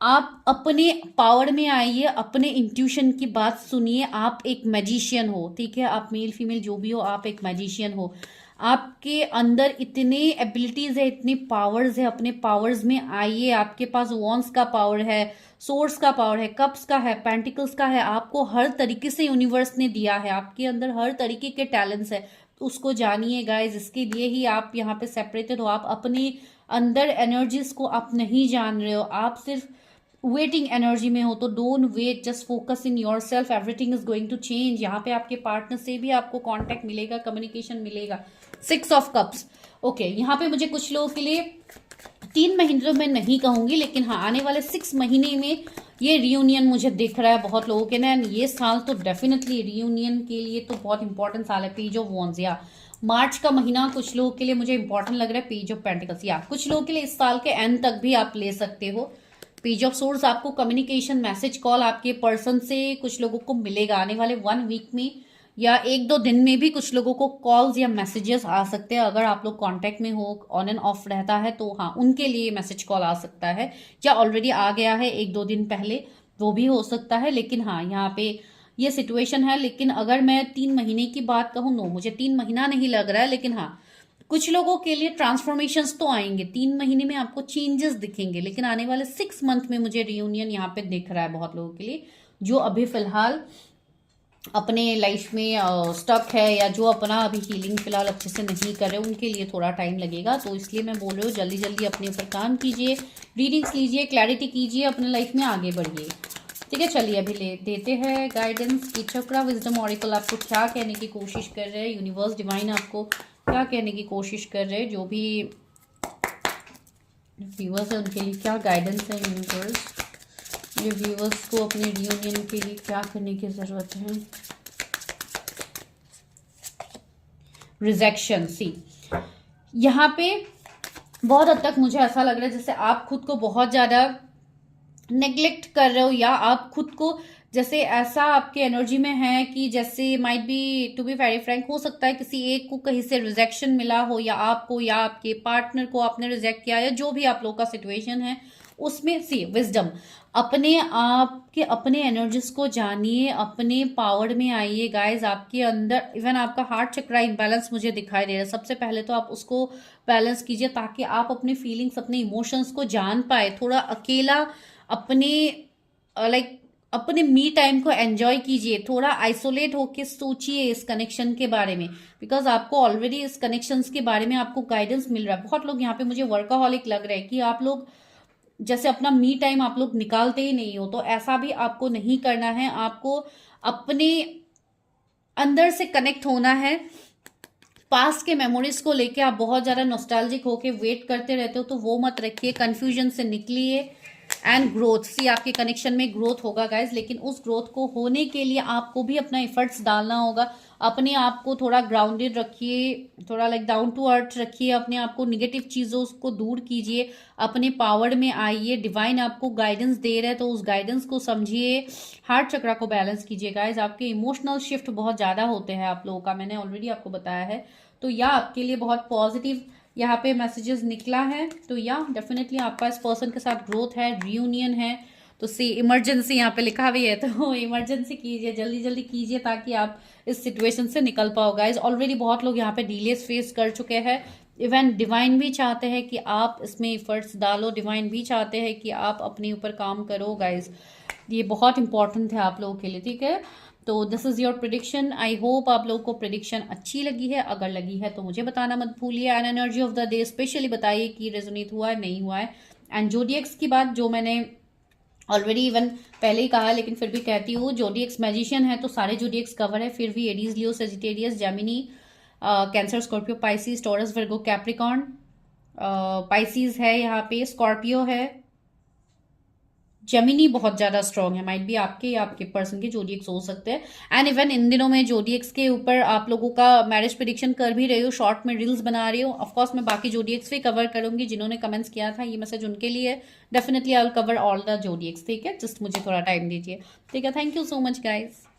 आप अपने पावर में आइए, अपने इंट्यूशन की बात सुनिए। आप एक मैजिशियन हो, ठीक है, आप मेल फीमेल जो भी हो, आप एक मैजिशियन हो। आपके अंदर इतने एबिलिटीज है, इतने पावर्स है, अपने पावर्स में आइए। आपके पास वॉन्स का पावर है, सोर्स का पावर है, कप्स का है, पेंटिकल्स का है। आपको हर तरीके से यूनिवर्स ने दिया है, आपके अंदर हर तरीके के टैलेंट्स है, तो उसको जानिए गाइज। इसके लिए ही आप यहाँ पे सेपरेटेड हो। आप अपने अंदर एनर्जीज को आप नहीं जान रहे हो, आप सिर्फ वेटिंग एनर्जी में हो। तो don't wait, just focus in your self, everything is going to change. यहाँ पे आपके पार्टनर से भी आपको कांटेक्ट मिलेगा, कम्युनिकेशन मिलेगा। 6 ऑफ कप्स, ओके, यहाँ पे मुझे कुछ लोगों के लिए 3 महीने तो मैं नहीं कहूंगी, लेकिन हाँ आने वाले 6 महीने में ये रियूनियन मुझे दिख रहा है बहुत लोगों के ना। ये साल तो डेफिनेटली रियूनियन के लिए तो बहुत इंपॉर्टेंट साल है। पेज ऑफ वॉन्ड्स, या मार्च का महीना कुछ लोगों के लिए मुझे इंपॉर्टेंट लग रहा है। पेज ऑफ पेंटिकल्स, या कुछ लोगों के लिए इस साल के एंड तक भी आप ले सकते हो। पेज ऑफ सोर्स, आपको कम्युनिकेशन, मैसेज, कॉल आपके पर्सन से कुछ लोगों को मिलेगा आने वाले 1 वीक में, या 1-2 दिन में भी कुछ लोगों को कॉल्स या मैसेजेस आ सकते हैं। अगर आप लोग कांटेक्ट में हो, ऑन एंड ऑफ रहता है, तो हाँ उनके लिए मैसेज कॉल आ सकता है, या ऑलरेडी आ गया है 1-2 दिन पहले, वो भी हो सकता है। लेकिन हाँ यहाँ पे ये सिचुएशन है। लेकिन अगर मैं 3 महीने की बात कहूँ, नो मुझे 3 महीना नहीं लग रहा है, लेकिन हाँ कुछ लोगों के लिए ट्रांसफॉर्मेशंस तो आएंगे। 3 महीने में आपको चेंजेस दिखेंगे, लेकिन आने वाले 6 मंथ में मुझे रियूनियन यहाँ पे दिख रहा है बहुत लोगों के लिए, जो अभी फिलहाल अपने लाइफ में स्टक है, या जो अपना अभी हीलिंग फिलहाल अच्छे से नहीं कर रहे, उनके लिए थोड़ा टाइम लगेगा। तो इसलिए मैं बोल रही हूँ जल्दी जल्दी अपने ऊपर काम कीजिए, रीडिंग्स लीजिए, क्लैरिटी कीजिए, अपने लाइफ में आगे बढ़िए, ठीक है। चलिए अभी ले देते हैं गाइडेंस की चक्रा विजडम ऑरिकल आपको क्या कहने की कोशिश कर रहे हैं, यूनिवर्स डिवाइन आपको क्या कहने की कोशिश कर रहे हैं, जो भी व्यूअर्स है उनके लिए क्या गाइडेंस है यूनिवर्स, ये व्यूअर्स को अपने रियूनियन के लिए क्या करने की जरूरत है। रिजेक्शन, सी यहाँ पे बहुत हद तक मुझे ऐसा लग रहा है जैसे आप खुद को बहुत ज्यादा नेग्लेक्ट कर रहे हो, या आप खुद को जैसे ऐसा आपके एनर्जी में है कि जैसे might be, to be very frank, हो सकता है किसी एक को कहीं से रिजेक्शन मिला हो, या आपको या आपके पार्टनर को आपने रिजेक्ट किया, या जो भी आप लोग का सिचुएशन है उसमें। सी विजडम, अपने आप के अपने एनर्जीज को जानिए, अपने पावर में आइए गाइज। आपके अंदर इवन आपका हार्ट चक्रा इम्बैलेंस मुझे दिखाई दे रहा है। सबसे पहले तो आप उसको बैलेंस कीजिए, ताकि आप अपने फीलिंग्स, अपने इमोशंस को जान पाए। थोड़ा अकेला अपने अपने मी टाइम को एंजॉय कीजिए, थोड़ा आइसोलेट होके सोचिए इस कनेक्शन के बारे में, बिकॉज आपको ऑलरेडी इस कनेक्शंस के बारे में आपको गाइडेंस मिल रहा है। बहुत लोग यहाँ पे मुझे वर्काहॉलिक लग रहा है कि आप लोग जैसे अपना मी टाइम आप लोग निकालते ही नहीं हो, तो ऐसा भी आपको नहीं करना है। आपको अपने अंदर से कनेक्ट होना है। पास्ट के मेमोरीज को लेके आप बहुत ज्यादा नॉस्टैल्जिक होके वेट करते रहते हो, तो वो मत रखिए, कंफ्यूजन से निकलिए। एंड ग्रोथ, सी आपके कनेक्शन में ग्रोथ होगा गाइज, लेकिन उस ग्रोथ को होने के लिए आपको भी अपना एफर्ट्स डालना होगा। अपने आप को थोड़ा ग्राउंडेड रखिए, थोड़ा लाइक डाउन टू अर्थ रखिए, अपने आप को निगेटिव चीजों को दूर कीजिए, अपने पावर में आइए। डिवाइन आपको गाइडेंस दे रहे हैं तो उस गाइडेंस को समझिए। हार्ट चक्रा को बैलेंस कीजिए गाइज। आपके इमोशनल शिफ्ट बहुत ज्यादा होते हैं आप लोगों का, मैंने ऑलरेडी आपको बताया है। तो यह आपके लिए बहुत पॉजिटिव यहाँ पे मैसेजेस निकला है। तो या डेफिनेटली आपका इस पर्सन के साथ ग्रोथ है, रियूनियन है। तो सी इमरजेंसी यहाँ पे लिखा भी है, तो इमरजेंसी कीजिए, जल्दी जल्दी कीजिए ताकि आप इस सिचुएशन से निकल पाओ गाइज। ऑलरेडी बहुत लोग यहाँ पे डिलेस फेस कर चुके हैं। इवन डिवाइन भी चाहते हैं कि आप इसमें एफर्ट्स डालो, डिवाइन भी चाहते हैं कि आप अपने ऊपर काम करो गाइज। ये बहुत इंपॉर्टेंट है आप लोगों के लिए, ठीक है। तो this is your prediction. I hope आप लोगों को प्रिडिक्शन अच्छी लगी है। अगर लगी है तो मुझे बताना मत भूलिए। And energy of the day specially बताइए कि रेजोनेट हुआ है नहीं हुआ है। एंड जोडिएक्स की बात जो मैंने ऑलरेडी इवन पहले ही कहा है, लेकिन फिर भी कहती हूँ, जोडिएक्स मैजिशियन है तो सारे जोडिएक्स कवर है। फिर भी Aries, Leo, Sagittarius, Gemini, Cancer, Scorpio, Pisces, Taurus, Virgo, Capricorn, Pisces है यहाँ पे, स्कॉर्पियो है, जेमिनी बहुत ज्यादा स्ट्रांग है। माइट भी आपके या आपके पर्सन के जोडिएक्स हो सकते हैं। एंड इवन इन दिनों में जोडिएक्स के ऊपर आप लोगों का मैरिज प्रेडिक्शन कर भी रही हो, शॉर्ट में रील्स बना रही हो। ऑफकोर्स मैं बाकी जोडिएक्स भी कवर करूंगी। जिन्होंने कमेंट्स किया था ये मैसेज उनके लिए, definitely I will cover all the zodiacs, ठीक है। जस्ट मुझे थोड़ा टाइम दीजिए, ठीक है। Thank you so much guys.